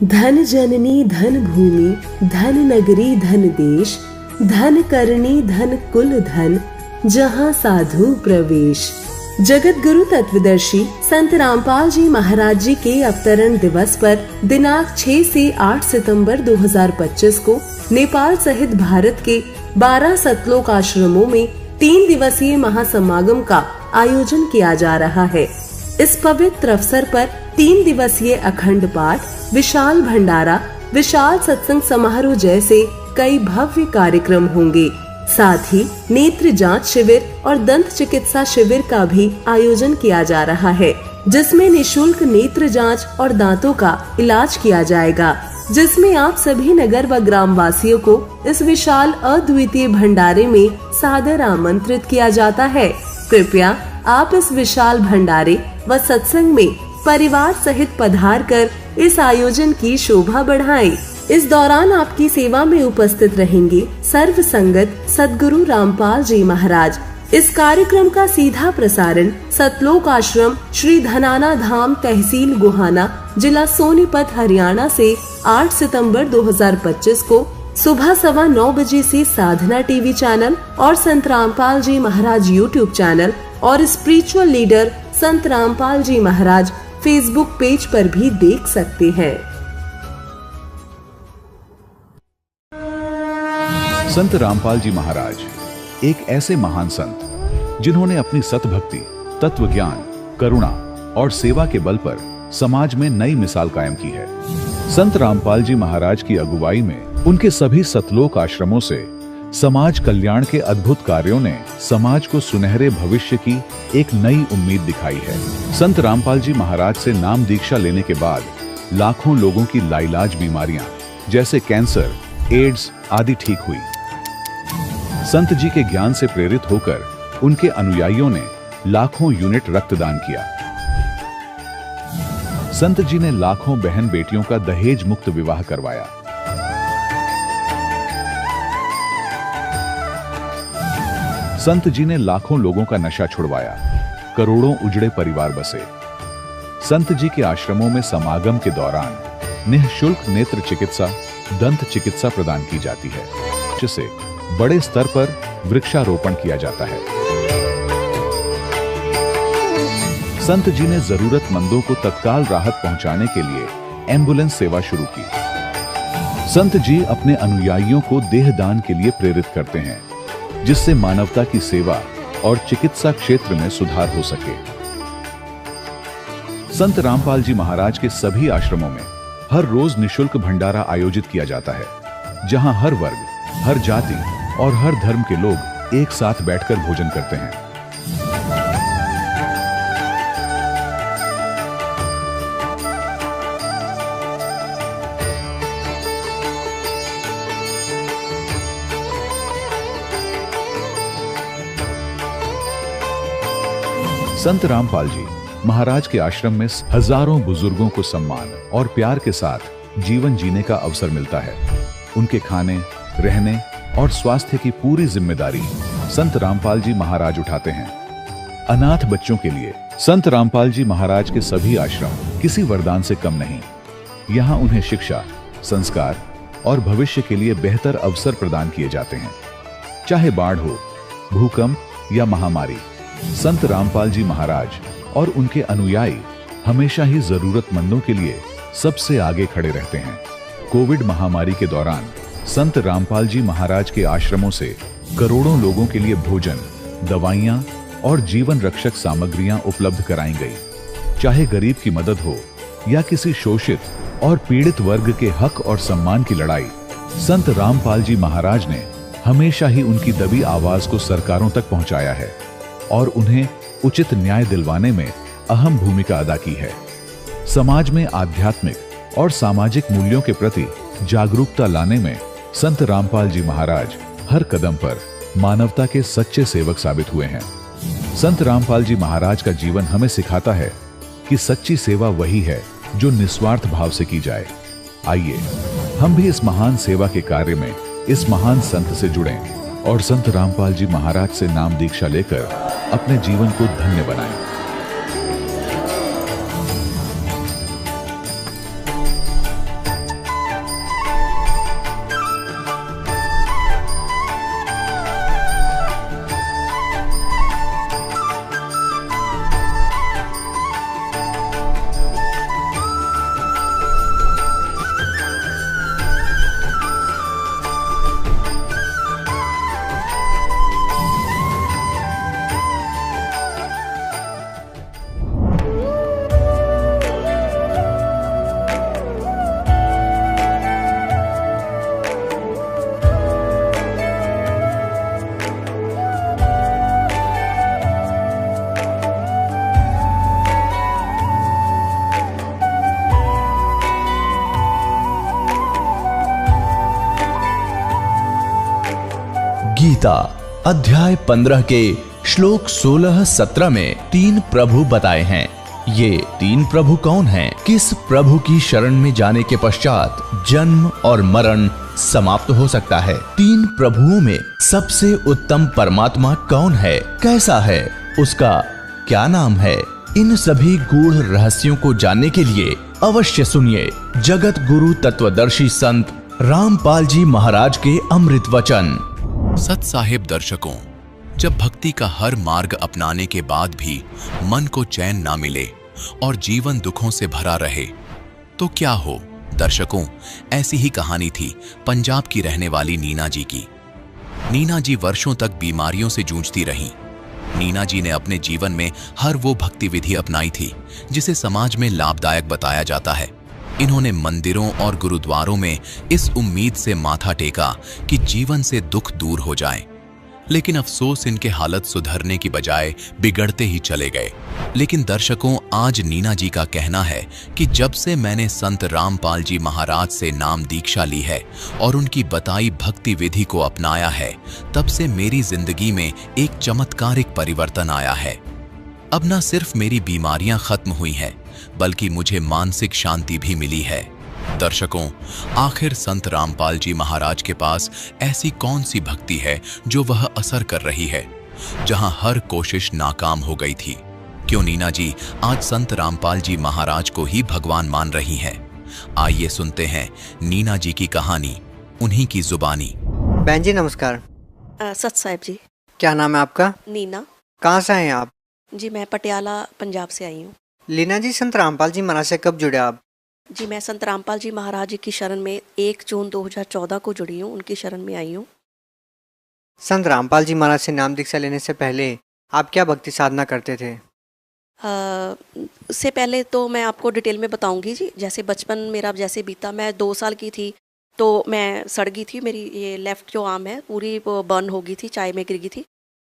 धन जननी धन भूमि धन नगरी धन देश, धन करनी धन कुल धन, जहाँ साधु प्रवेश। जगत गुरु तत्वदर्शी संत रामपाल जी महाराज जी के अवतरण दिवस पर दिनांक 6 से 8 सितंबर 2025 को नेपाल सहित भारत के 12 सतलोक आश्रमों में 3 दिवसीय महासमागम का आयोजन किया जा रहा है। इस पवित्र अवसर पर 3 दिवसीय अखंड पाठ, विशाल भंडारा, विशाल सत्संग समारोह जैसे कई भव्य कार्यक्रम होंगे। साथ ही नेत्र जांच शिविर और दंत चिकित्सा शिविर का भी आयोजन किया जा रहा है, जिसमें निशुल्क नेत्र जांच और दांतों का इलाज किया जाएगा, जिसमें आप सभी नगर व ग्राम वासियों को इस विशाल अद्वितीय भंडारे में सादर आमंत्रित किया जाता है। कृपया आप इस विशाल भंडारे व सत्संग में परिवार सहित पधार कर इस आयोजन की शोभा बढ़ाएं। इस दौरान आपकी सेवा में उपस्थित रहेंगे सर्व संगत सद्गुरु रामपाल जी महाराज। इस कार्यक्रम का सीधा प्रसारण सतलोक आश्रम श्री धनाना धाम तहसील गोहाना जिला सोनीपत हरियाणा से 8 सितंबर 2025 को सुबह 9:15 बजे से साधना टीवी चैनल और संत रामपाल जी महाराज यूट्यूब चैनल और स्पिरिचुअल लीडर संत रामपाल जी महाराज फेसबुक पेज पर भी देख सकते हैं। संत रामपाल जी महाराज एक ऐसे महान संत जिन्होंने अपनी सतभक्ति, तत्व ज्ञान, करुणा और सेवा के बल पर समाज में नई मिसाल कायम की है। संत रामपाल जी महाराज की अगुवाई में उनके सभी सतलोक आश्रमों से समाज कल्याण के अद्भुत कार्यों ने समाज को सुनहरे भविष्य की एक नई उम्मीद दिखाई है। संत रामपाल जी महाराज से नाम दीक्षा लेने के बाद लाखों लोगों की लाइलाज बीमारियां जैसे कैंसर, एड्स आदि ठीक हुई। संत जी के ज्ञान से प्रेरित होकर उनके अनुयायियों ने लाखों यूनिट रक्तदान किया। संत जी ने लाखों बहन बेटियों का दहेज मुक्त विवाह करवाया। संत जी ने लाखों लोगों का नशा छुड़वाया, करोड़ों उजड़े परिवार बसे। संत जी के आश्रमों में समागम के दौरान निःशुल्क नेत्र चिकित्सा, दंत चिकित्सा प्रदान की जाती है, जिससे बड़े स्तर पर वृक्षारोपण किया जाता है। संत जी ने जरूरतमंदों को तत्काल राहत पहुंचाने के लिए एम्बुलेंस सेवा शुरू की। संत जी अपने अनुयायियों को देहदान के लिए प्रेरित करते हैं, जिससे मानवता की सेवा और चिकित्सा क्षेत्र में सुधार हो सके। संत रामपाल जी महाराज के सभी आश्रमों में हर रोज निशुल्क भंडारा आयोजित किया जाता है, जहां हर वर्ग, हर जाति और हर धर्म के लोग एक साथ बैठकर भोजन करते हैं। संत रामपाल जी महाराज के आश्रम में हजारों बुजुर्गों को सम्मान और प्यार के साथ जीवन जीने का अवसर मिलता है। उनके खाने, रहने और स्वास्थ्य की पूरी जिम्मेदारी संत रामपाल जी महाराज उठाते हैं। अनाथ बच्चों के लिए संत रामपाल जी महाराज के सभी आश्रम किसी वरदान से कम नहीं। यहाँ उन्हें शिक्षा, संस्कार और भविष्य के लिए बेहतर अवसर प्रदान किए जाते हैं। चाहे बाढ़ हो, भूकंप या महामारी, संत रामपाल जी महाराज और उनके अनुयायी हमेशा ही जरूरतमंदों के लिए सबसे आगे खड़े रहते हैं। कोविड महामारी के दौरान संत रामपाल जी महाराज के आश्रमों से करोड़ों लोगों के लिए भोजन, दवाइयां और जीवन रक्षक सामग्रियां उपलब्ध कराई गई। चाहे गरीब की मदद हो या किसी शोषित और पीड़ित वर्ग के हक और सम्मान की लड़ाई, संत रामपाल जी महाराज ने हमेशा ही उनकी दबी आवाज को सरकारों तक पहुंचाया है और उन्हें उचित न्याय दिलवाने में अहम भूमिका अदा की है। समाज में आध्यात्मिक और सामाजिक मूल्यों के प्रति जागरूकता लाने में संत रामपाल जी महाराज हर कदम पर मानवता के सच्चे सेवक साबित हुए हैं। संत रामपाल जी महाराज का जीवन हमें सिखाता है कि सच्ची सेवा वही है जो निस्वार्थ भाव से की जाए। आइए हम भी इस महान सेवा के कार्य में इस महान संत से जुड़ें और संत रामपाल जी महाराज से नाम दीक्षा लेकर अपने जीवन को धन्य बनाएं। गीता अध्याय 15 के श्लोक 16-17 में 3 प्रभु बताए हैं। ये 3 प्रभु कौन हैं? किस प्रभु की शरण में जाने के पश्चात जन्म और मरण समाप्त हो सकता है? 3 प्रभुओं में सबसे उत्तम परमात्मा कौन है? कैसा है? उसका क्या नाम है? इन सभी गूढ़ रहस्यों को जानने के लिए अवश्य सुनिए जगत गुरु तत्वदर्शी संत रामपाल जी महाराज के अमृत वचन। सत साहिब दर्शकों, जब भक्ति का हर मार्ग अपनाने के बाद भी मन को चैन ना मिले और जीवन दुखों से भरा रहे तो क्या हो? दर्शकों, ऐसी ही कहानी थी पंजाब की रहने वाली नीना जी की। नीना जी वर्षों तक बीमारियों से जूझती रहीं। नीना जी ने अपने जीवन में हर वो भक्ति विधि अपनाई थी जिसे समाज में लाभदायक बताया जाता है। इन्होंने मंदिरों और गुरुद्वारों में इस उम्मीद से माथा टेका कि जीवन से दुख दूर हो जाए, लेकिन अफसोस इनके हालत सुधरने की बजाय बिगड़ते ही चले गए। लेकिन दर्शकों, आज नीना जी का कहना है कि जब से मैंने संत रामपाल जी महाराज से नाम दीक्षा ली है और उनकी बताई भक्ति विधि को अपनाया है, तब से मेरी जिंदगी में एक चमत्कारिक परिवर्तन आया है। अब न सिर्फ मेरी बीमारियां खत्म हुई हैं, बल्कि मुझे मानसिक शांति भी मिली है। दर्शकों, आखिर संत रामपाल जी महाराज के पास ऐसी कौन सी भक्ति है जो वह असर कर रही है, जहां हर कोशिश नाकाम हो गई थी? क्यों नीना जी आज संत रामपाल जी महाराज को ही भगवान मान रही हैं? आइए सुनते हैं नीना जी की कहानी, उन्हीं की जुबानी। बहन जी नमस्कार। सत साहिब जी। क्या नाम है आपका? नीना। कहाँ से हैं आप? जी मैं पटियाला पंजाब से आई हूँ। लीना जी, संत रामपाल जी महाराज से कब जुड़े आप? जी मैं संत रामपाल जी महाराज जी की शरण में 1 जून 2014 को जुड़ी हूँ, उनकी शरण में आई हूँ। संत रामपाल जी महाराज से नाम दीक्षा लेने से पहले आप क्या भक्ति साधना करते थे? उससे पहले तो मैं आपको डिटेल में बताऊंगी जी। जैसे बचपन मेरा जैसे बीता, मैं 2 साल की थी तो मैं सड़ गई थी। मेरी ये लेफ़्ट जो आर्म है पूरी बर्न हो गई थी, चाय में गिर गई थी।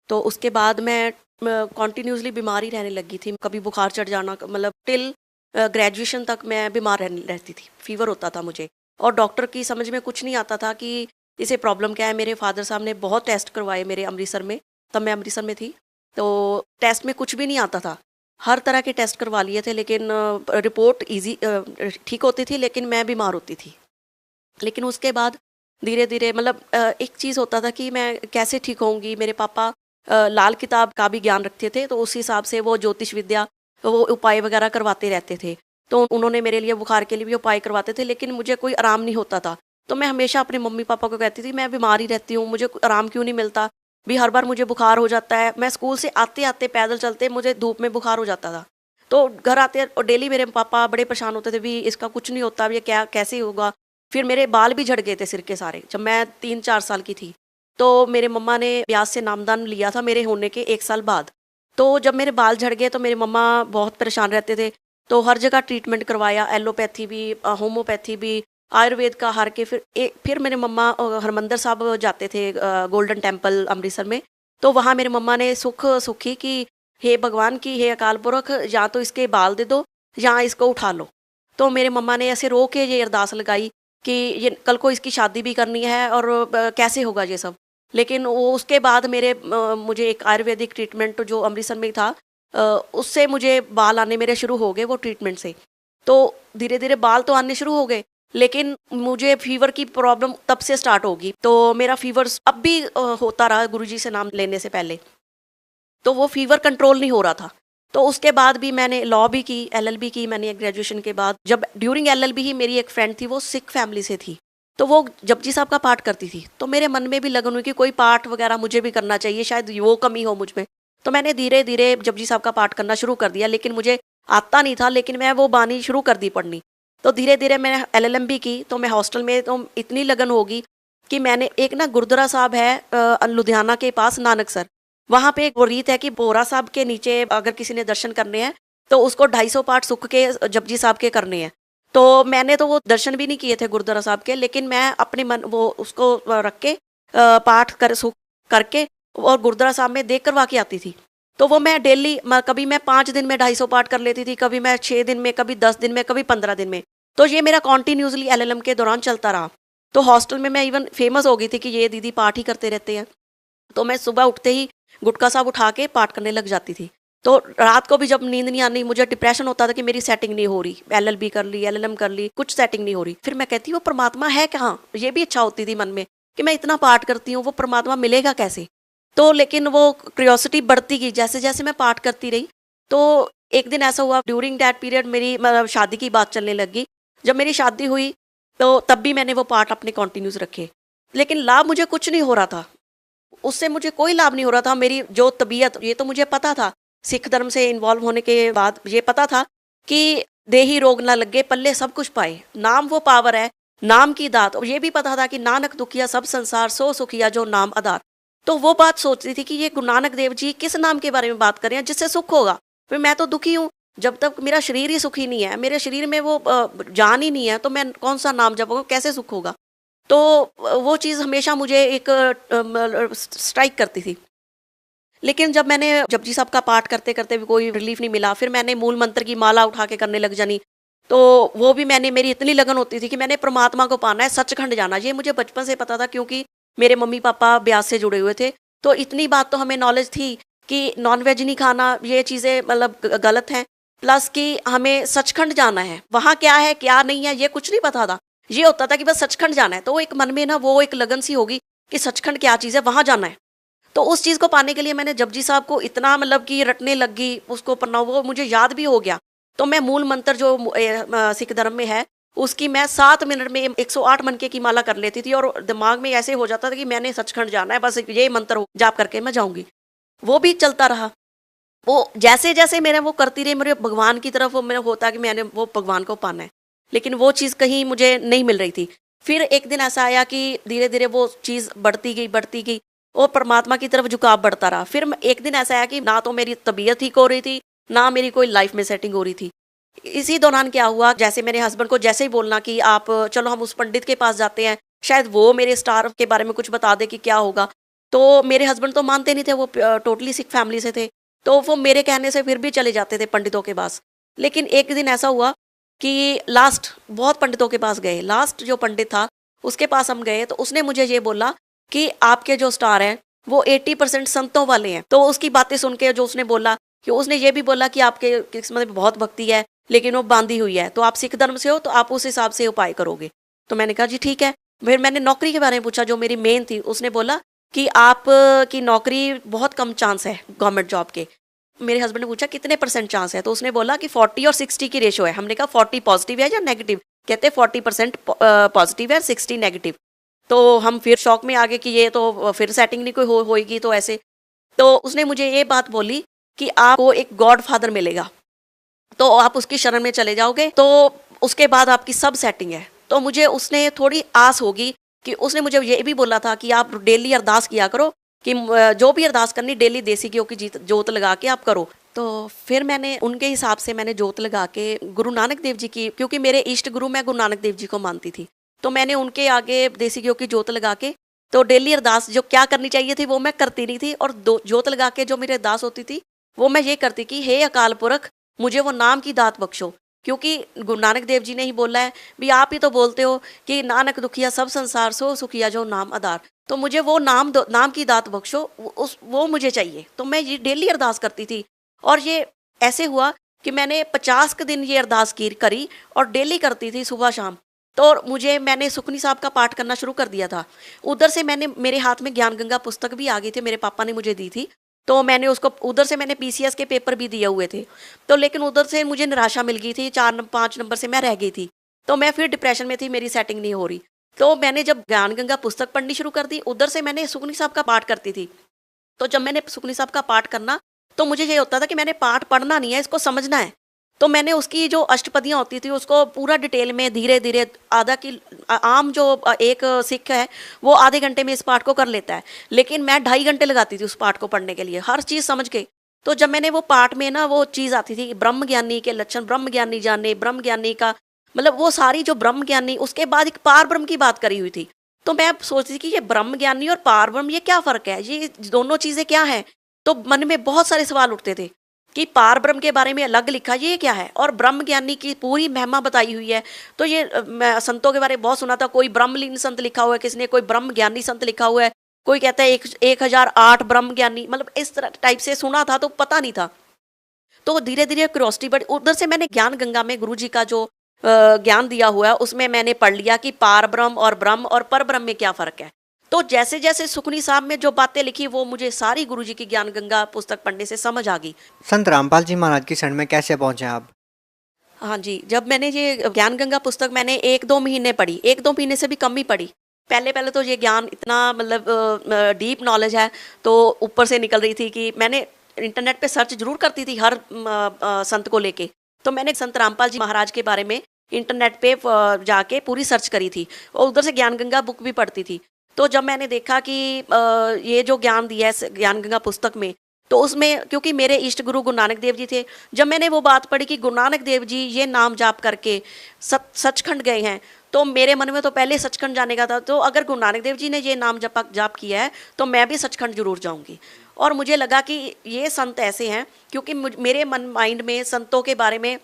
तो उसके बाद मैं कॉन्टीन्यूसली बीमारी रहने लगी थी। कभी बुखार चढ़ जाना, मतलब टिल ग्रेजुएशन तक मैं बीमार रहती थी, फीवर होता था मुझे, और डॉक्टर की समझ में कुछ नहीं आता था कि इसे प्रॉब्लम क्या है। मेरे फादर साहब ने बहुत टेस्ट करवाए मेरे अमृतसर में, तब मैं अमृतसर में थी, तो टेस्ट में कुछ भी नहीं आता था। हर तरह के टेस्ट करवा लिए थे, लेकिन रिपोर्ट ठीक होती थी, लेकिन मैं बीमार होती थी। लेकिन उसके बाद धीरे धीरे मतलब एक चीज़ होता था कि मैं कैसे ठीक होंगी। मेरे पापा लाल किताब का भी ज्ञान रखते थे, तो उस हिसाब से वो ज्योतिष विद्या, वो उपाय वगैरह करवाते रहते थे। तो उन्होंने मेरे लिए बुखार के लिए भी उपाय करवाते थे, लेकिन मुझे कोई आराम नहीं होता था। तो मैं हमेशा अपने मम्मी पापा को कहती थी मैं बीमार ही रहती हूँ, मुझे आराम क्यों नहीं मिलता, भी हर बार मुझे बुखार हो जाता है। मैं स्कूल से आते आते पैदल चलते मुझे धूप में बुखार हो जाता था। तो घर आते और डेली मेरे पापा बड़े परेशान होते थे, भी इसका कुछ नहीं होता, ये क्या कैसे होगा। फिर मेरे बाल भी झड़ गए थे सिर के सारे जब मैं 3-4 साल की थी। तो मेरे मम्मा ने ब्यास से नामदान लिया था मेरे होने के 1 साल बाद। तो जब मेरे बाल झड़ गए तो मेरे मम्मा बहुत परेशान रहते थे, तो हर जगह ट्रीटमेंट करवाया, एलोपैथी भी, होम्योपैथी भी, आयुर्वेद का हार के। फिर मेरे मम्मा हरमंदर साहब जाते थे, गोल्डन टेम्पल अमृतसर में। तो वहाँ मेरे मम्मा ने सुखी कि हे भगवान की, हे अकाल पुरख, या तो इसके बाल दे दो या इसको उठा लो। तो मेरे मम्मा ने ऐसे रो के ये अरदास लगाई कि ये कल को इसकी शादी भी करनी है और कैसे होगा ये सब। लेकिन वो उसके बाद मुझे एक आयुर्वेदिक ट्रीटमेंट जो अमृतसर में था, उससे मुझे बाल आने मेरे शुरू हो गए वो ट्रीटमेंट से। तो धीरे धीरे बाल तो आने शुरू हो गए, लेकिन मुझे फीवर की प्रॉब्लम तब से स्टार्ट होगी। तो मेरा फीवर अब भी होता रहा गुरुजी से नाम लेने से पहले, तो वो फीवर कंट्रोल नहीं हो रहा था। तो उसके बाद भी मैंने लॉ भी की, LLB की मैंने ग्रेजुएशन के बाद। जब ड्यूरिंग LLB ही मेरी एक फ्रेंड थी, वो सिख फैमिली से थी, तो वो जपजी साहब का पाठ करती थी। तो मेरे मन में भी लगन हुई कि कोई पाठ वगैरह मुझे भी करना चाहिए, शायद वो कमी हो मुझ में। तो मैंने धीरे धीरे जपजी साहब का पाठ करना शुरू कर दिया, लेकिन मुझे आता नहीं था, लेकिन मैं वो बानी शुरू कर दी पढ़नी। तो धीरे धीरे मैंने LLM भी की। तो मैं हॉस्टल में तो इतनी लगन होगी कि मैंने एक ना गुरुद्वारा साहब है लुधियाना के पास, नानकसर, वहाँ पे एक वो रीत है कि बोरा साहब के नीचे अगर किसी ने दर्शन करने हैं तो उसको 250 पाठ सुख के जपजी साहब के करने हैं। तो मैंने तो वो दर्शन भी नहीं किए थे गुरुद्वारा साहब के, लेकिन मैं अपने मन वो उसको रख के पाठ कर सुख करके और गुरुद्वारा साहब में देख करवा के आती थी। तो वो मैं डेली, कभी मैं 5 दिन में 250 पाठ कर लेती थी, कभी मैं 6 दिन में, कभी 10 दिन में, कभी 15 दिन में। तो ये मेरा कॉन्टीन्यूसली LLM के दौरान चलता रहा। तो हॉस्टल में मैं इवन फेमस हो गई थी कि ये दीदी पाठ ही करते रहते हैं। तो मैं सुबह उठते ही गुटखा साहब उठा के पाठ करने लग जाती थी। तो रात को भी जब नींद नहीं आनी, मुझे डिप्रेशन होता था कि मेरी सेटिंग नहीं हो रही, LLB कर ली, LLM कर ली, कुछ सेटिंग नहीं हो रही। फिर मैं कहती वो परमात्मा है कहाँ, ये भी इच्छा होती थी मन में कि मैं इतना पाठ करती हूँ, वो परमात्मा मिलेगा कैसे। तो लेकिन वो क्यूरियोसिटी बढ़ती गई जैसे जैसे मैं पाठ करती रही। तो एक दिन ऐसा हुआ, ड्यूरिंग दैट पीरियड मेरी मतलब शादी की बात चलने लगी। जब मेरी शादी हुई तो तब भी मैंने वो पाठ अपने कंटिन्यूस रखे, लेकिन लाभ मुझे कुछ नहीं हो रहा था, उससे मुझे कोई लाभ नहीं हो रहा था। मेरी जो तबीयत, ये तो मुझे पता था, सिख धर्म से इन्वॉल्व होने के बाद ये पता था कि देही रोग ना लगे पल्ले सब कुछ पाए, नाम वो पावर है, नाम की दात। और ये भी पता था कि नानक दुखिया सब संसार सो सुखिया जो नाम आधार। तो वो बात सोच रही थी कि ये गुरु नानक देव जी किस नाम के बारे में बात कर रहे हैं जिससे सुख होगा। फिर मैं तो दुखी हूँ, जब तक मेरा शरीर ही सुखी नहीं है, मेरे शरीर में वो जान ही नहीं है, तो मैं कौन सा नाम जपूंगा, कैसे सुख होगा। तो वो चीज़ हमेशा मुझे एक स्ट्राइक करती थी। लेकिन जब मैंने जपजी साहब का पाठ करते करते भी कोई रिलीफ नहीं मिला, फिर मैंने मूल मंत्र की माला उठा के करने लग जानी। तो वो भी मेरी इतनी लगन होती थी कि मैंने परमात्मा को पाना है, सचखंड जाना। ये मुझे बचपन से पता था क्योंकि मेरे मम्मी पापा ब्यास से जुड़े हुए थे। तो इतनी बात तो हमें नॉलेज थी कि नॉनवेज नहीं खाना, ये चीज़ें मतलब गलत हैं, प्लस कि हमें सचखंड जाना है। वहाँ क्या है क्या नहीं है ये कुछ नहीं पता था, ये होता था कि बस सचखंड जाना है। तो एक मन में ना वो एक लगन सी होगी कि सचखंड क्या चीज़ है, वहाँ जाना है। तो उस चीज़ को पाने के लिए मैंने जपजी साहब को इतना मतलब कि रटने लग गई, उसको पढ़ना, वो मुझे याद भी हो गया। तो मैं मूल मंत्र जो सिख धर्म में है उसकी मैं 7 मिनट में 108 मनके की माला कर लेती थी, और दिमाग में ऐसे हो जाता था कि मैंने सचखंड जाना है, बस ये मंत्र जाप करके मैं जाऊंगी। वो भी चलता रहा। वो जैसे जैसे मेरे वो करती रही, मेरे भगवान की तरफ वो मेरा होता कि मैंने वो भगवान को पाना है, लेकिन वो चीज़ कहीं मुझे नहीं मिल रही थी। फिर एक दिन ऐसा आया कि धीरे धीरे वो चीज़ बढ़ती गई और परमात्मा की तरफ झुकाव बढ़ता रहा। फिर एक दिन ऐसा आया कि ना तो मेरी तबीयत ठीक हो रही थी, ना मेरी कोई लाइफ में सेटिंग हो रही थी। इसी दौरान क्या हुआ, जैसे मेरे हस्बैंड को जैसे ही बोलना कि आप चलो हम उस पंडित के पास जाते हैं, शायद वो मेरे स्टार के बारे में कुछ बता दे कि क्या होगा। तो मेरे हस्बैंड तो मानते नहीं थे, वो टोटली सिख फैमिली से थे, तो वो मेरे कहने से फिर भी चले जाते थे पंडितों के पास। लेकिन एक दिन ऐसा हुआ कि लास्ट बहुत पंडितों के पास गए, लास्ट जो पंडित था उसके पास हम गए, तो उसने मुझे ये बोला कि आपके जो स्टार हैं वो 80% संतों वाले हैं। तो उसकी बातें सुन के जो उसने बोला कि उसने ये भी बोला कि आपके किस्मत में बहुत भक्ति है, लेकिन वो बांधी हुई है, तो आप सिख धर्म से हो तो आप उस हिसाब से उपाय करोगे। तो मैंने कहा जी ठीक है। फिर मैंने नौकरी के बारे में पूछा, जो मेरी मेन थी, उसने बोला कि आप की नौकरी बहुत कम चांस है गवर्नमेंट जॉब के। मेरे हस्बैंड ने पूछा कितने % चांस है, तो उसने बोला कि 40 और 60 की रेशो है। हमने कहा 40 पॉजिटिव है या नेगेटिव, कहते 40% पॉजिटिव है, 60 नेगेटिव। तो हम फिर शौक में आ गए कि ये तो फिर सेटिंग नहीं कोई होएगी तो ऐसे। तो उसने मुझे ये बात बोली कि आपको एक गॉड फादर मिलेगा, तो आप उसकी शरण में चले जाओगे तो उसके बाद आपकी सब सेटिंग है। तो मुझे उसने थोड़ी आस होगी कि उसने मुझे ये भी बोला था कि आप डेली अरदास किया करो, कि जो भी अरदास करनी डेली देसी घी की जोत लगा के आप करो। तो फिर मैंने उनके हिसाब से मैंने जोत लगा के गुरु नानक देव जी की, क्योंकि मेरे इष्ट गुरु मैं गुरु नानक देव जी को मानती थी, तो मैंने उनके आगे देसी घी की जोत लगा के तो डेली अरदास जो क्या करनी चाहिए थी वो मैं करती नहीं थी, और जोत लगा के जो मेरी अरदास होती थी वो मैं ये करती कि हे अकाल पुरख मुझे वो नाम की दात बख्शो, क्योंकि गुरु नानक देव जी ने ही बोला है भी आप ही तो बोलते हो कि नानक दुखिया सब संसार सो सुखिया जो नाम आधार। तो मुझे वो नाम की दात बख्शो, वो मुझे चाहिए। तो मैं ये डेली अरदास करती थी, और ये ऐसे हुआ कि मैंने 50 के दिन ये अरदास करी और डेली करती थी सुबह शाम। तो मैंने सुखनी साहब का पाठ करना शुरू कर दिया था। उधर से मेरे हाथ में ज्ञान गंगा पुस्तक भी आ गई थी, मेरे पापा ने मुझे दी थी, तो मैंने उसको उधर से मैंने PCS के पेपर भी दिए हुए थे। तो लेकिन उधर से मुझे निराशा मिल गई थी, 4-5 नंबर से मैं रह गई थी, तो मैं फिर डिप्रेशन में थी, मेरी सेटिंग नहीं हो रही। तो मैंने जब ज्ञान गंगा पुस्तक पढ़नी शुरू कर दी, उधर से मैंने सुखनी साहब का पाठ करती थी। तो जब मैंने सुखनी साहब का पाठ करना, तो मुझे ये होता था कि मैंने पाठ पढ़ना नहीं है, इसको समझना है। तो मैंने उसकी जो अष्टपदियाँ होती थी उसको पूरा डिटेल में धीरे धीरे आधा की आम जो एक सिख है वो आधे घंटे में इस पाठ को कर लेता है, लेकिन मैं 2.5 घंटे लगाती थी उस पाठ को पढ़ने के लिए, हर चीज़ समझ के। तो जब मैंने वो पाठ में ना वो चीज़ आती थी ब्रह्म ज्ञानी के लक्षण, ब्रह्म ज्ञानी जाने, ब्रह्म ज्ञानी का मतलब वो सारी जो ब्रह्म ज्ञानी, उसके बाद एक पार ब्रह्म की बात करी हुई थी। तो मैं सोचती थी कि ये ब्रह्म ज्ञानी और पार ब्रह्म ये क्या फ़र्क है, ये दोनों चीज़ें क्या है। तो मन में बहुत सारे सवाल उठते थे कि पार ब्रह्म के बारे में अलग लिखा ये क्या है, और ब्रह्म ज्ञानी की पूरी महिमा बताई हुई है। तो ये मैं संतों के बारे में बहुत सुना था, कोई ब्रह्मलीन संत लिखा हुआ है, किसी ने कोई ब्रह्म ज्ञानी संत लिखा हुआ है, कोई कहता है 1008 ब्रह्म ज्ञानी, मतलब इस तरह टाइप से सुना था तो पता नहीं था। तो धीरे धीरे क्यूरियोसिटी बढ़ी। उधर से मैंने ज्ञान गंगा में गुरु जी का जो ज्ञान दिया हुआ है उसमें मैंने पढ़ लिया कि पार ब्रह्म और पर ब्रह्म में क्या फ़र्क है। तो जैसे जैसे सुखनी साहब में जो बातें लिखी वो मुझे सारी गुरु जी की ज्ञान गंगा पुस्तक पढ़ने से समझ आ गई। संत रामपाल जी महाराज की शरण में कैसे पहुंचे आप? हाँ जी, जब मैंने ये ज्ञान गंगा पुस्तक मैंने 1-2 महीने पढ़ी, 1-2 महीने से भी कम ही पढ़ी। पहले पहले तो ये ज्ञान इतना मतलब डीप नॉलेज है तो ऊपर से निकल रही थी कि मैंने इंटरनेट पे सर्च जरूर करती थी हर संत को लेके। तो मैंने संत रामपाल जी महाराज के बारे में इंटरनेट पे जाके पूरी सर्च करी थी और उधर से ज्ञान गंगा बुक भी पढ़ती थी। तो जब मैंने देखा कि ये जो ज्ञान दिया है ज्ञान गंगा पुस्तक में, तो उसमें क्योंकि मेरे इष्ट गुरु गुरु नानक देव जी थे, जब मैंने वो बात पढ़ी कि गुरु नानक देव जी ये नाम जाप करके सचखंड गए हैं, तो मेरे मन में तो पहले सचखंड जाने का था। तो अगर गुरु नानक देव जी ने ये नाम जाप किया है तो मैं भी सचखंड जरूर जाऊंगी। और मुझे लगा कि ये संत ऐसे हैं, क्योंकि मेरे माइंड में संतों के बारे में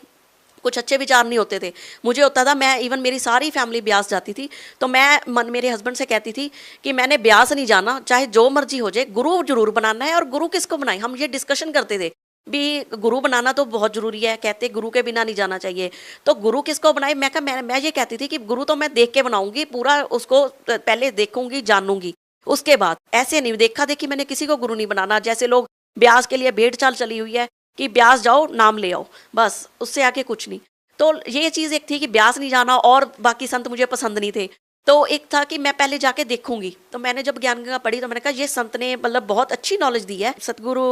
कुछ अच्छे विचार नहीं होते थे। मुझे होता था, मैं इवन मेरी सारी फैमिली ब्यास जाती थी तो मैं मेरे हस्बैंड से कहती थी कि मैंने ब्यास नहीं जाना, चाहे जो मर्जी हो जाए, गुरु जरूर बनाना है। और गुरु किसको बनाए, हम ये डिस्कशन करते थे भी गुरु बनाना तो बहुत जरूरी है, कहते गुरु के बिना नहीं जाना चाहिए। तो गुरु किसको बनाए, मैं ये कहती थी कि गुरु तो मैं देख के बनाऊंगी, पूरा उसको पहले देखूंगी जानूंगी, उसके बाद ऐसे नहीं देखा देखी मैंने किसी को गुरु नहीं बनाना। जैसे लोग ब्यास के लिए भेड़ चाल चली हुई है कि ब्यास जाओ नाम ले आओ, बस उससे आके कुछ नहीं। तो ये चीज़ एक थी कि ब्यास नहीं जाना, और बाकी संत मुझे पसंद नहीं थे। तो एक था कि मैं पहले जाके देखूंगी। तो मैंने जब ज्ञान गंगा पढ़ी तो मैंने कहा ये संत ने मतलब बहुत अच्छी नॉलेज दी है। सतगुरु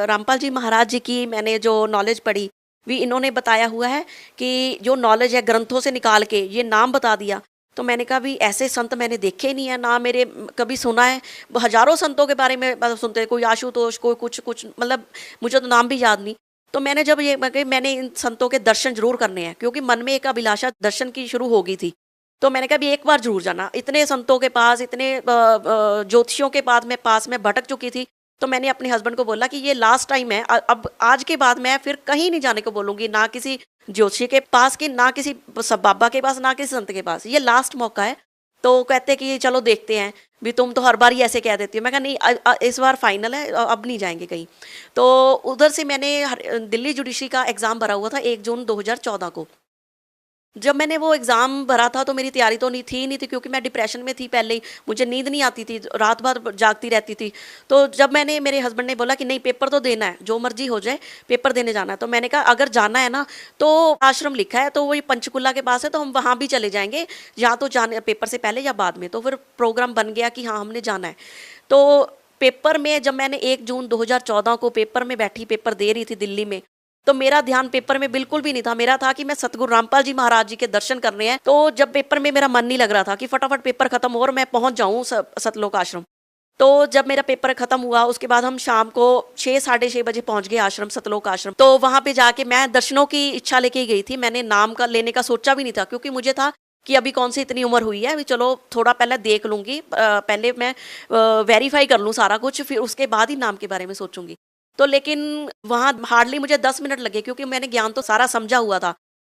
रामपाल जी महाराज जी की मैंने जो नॉलेज पढ़ी भी इन्होंने बताया हुआ है कि जो नॉलेज है ग्रंथों से निकाल के ये नाम बता दिया। तो मैंने कहा भी ऐसे संत मैंने देखे नहीं है, ना मेरे कभी सुना है। हजारों संतों के बारे में सुनते, कोई आशुतोष, कोई कुछ मतलब मुझे तो नाम भी याद नहीं। तो मैंने जब ये मैंने इन संतों के दर्शन जरूर करने हैं, क्योंकि मन में एक अभिलाषा दर्शन की शुरू हो गई थी। तो मैंने कहा भी एक बार जरूर जाना। इतने संतों के पास, इतने ज्योतिषियों के पास में भटक चुकी थी। तो मैंने अपने हस्बैंड को बोला कि ये लास्ट टाइम है, अब आज के बाद मैं फिर कहीं नहीं जाने को बोलूँगी, ना किसी ज्योतिषी के पास की, ना किसी बाबा के पास, ना किसी संत के पास। ये लास्ट मौका है। तो कहते कि चलो देखते हैं, भी तुम तो हर बार ही ऐसे कह देती हो। मैं कहा नहीं, इस बार फाइनल है, अब नहीं जाएंगे कहीं। तो उधर से मैंने दिल्ली जुडिशरी का एग्ज़ाम भरा हुआ था 1 जून 2014 को। जब मैंने वो एग्ज़ाम भरा था तो मेरी तैयारी तो नहीं थी, क्योंकि मैं डिप्रेशन में थी पहले ही, मुझे नींद नहीं आती थी, रात भर जागती रहती थी। तो जब मेरे हस्बैंड ने बोला कि नहीं पेपर तो देना है, जो मर्जी हो जाए पेपर देने जाना है। तो मैंने कहा अगर जाना है ना तो आश्रम लिखा है तो वही पंचकुला के पास है, तो हम वहाँ भी चले जाएंगे, या तो जाने पेपर से पहले या बाद में। तो फिर प्रोग्राम बन गया कि हाँ हमने जाना है। तो पेपर में जब मैंने 1 जून 2014 को पेपर में बैठी, पेपर दे रही थी दिल्ली में, तो मेरा ध्यान पेपर में बिल्कुल भी नहीं था। मेरा था कि मैं सतगुरु रामपाल जी महाराज जी के दर्शन करने हैं। तो जब पेपर में मेरा मन नहीं लग रहा था कि फटाफट पेपर खत्म हो और मैं पहुंच जाऊं सतलोक आश्रम। तो जब मेरा पेपर खत्म हुआ उसके बाद हम शाम को 6 साढ़े 6 बजे पहुंच गए आश्रम, सतलोक आश्रम। तो वहां पे जाके मैं दर्शनों की इच्छा लेके गई थी। मैंने नाम का लेने का सोचा भी नहीं था, क्योंकि मुझे था कि अभी कौन सी इतनी उम्र हुई है, अभी चलो थोड़ा पहले देख लूंगी, पहले मैं वेरीफाई कर लूँ सारा कुछ, फिर उसके बाद ही नाम के बारे में सोचूंगी। तो लेकिन वहाँ हार्डली मुझे 10 मिनट लगे, क्योंकि मैंने ज्ञान तो सारा समझा हुआ था।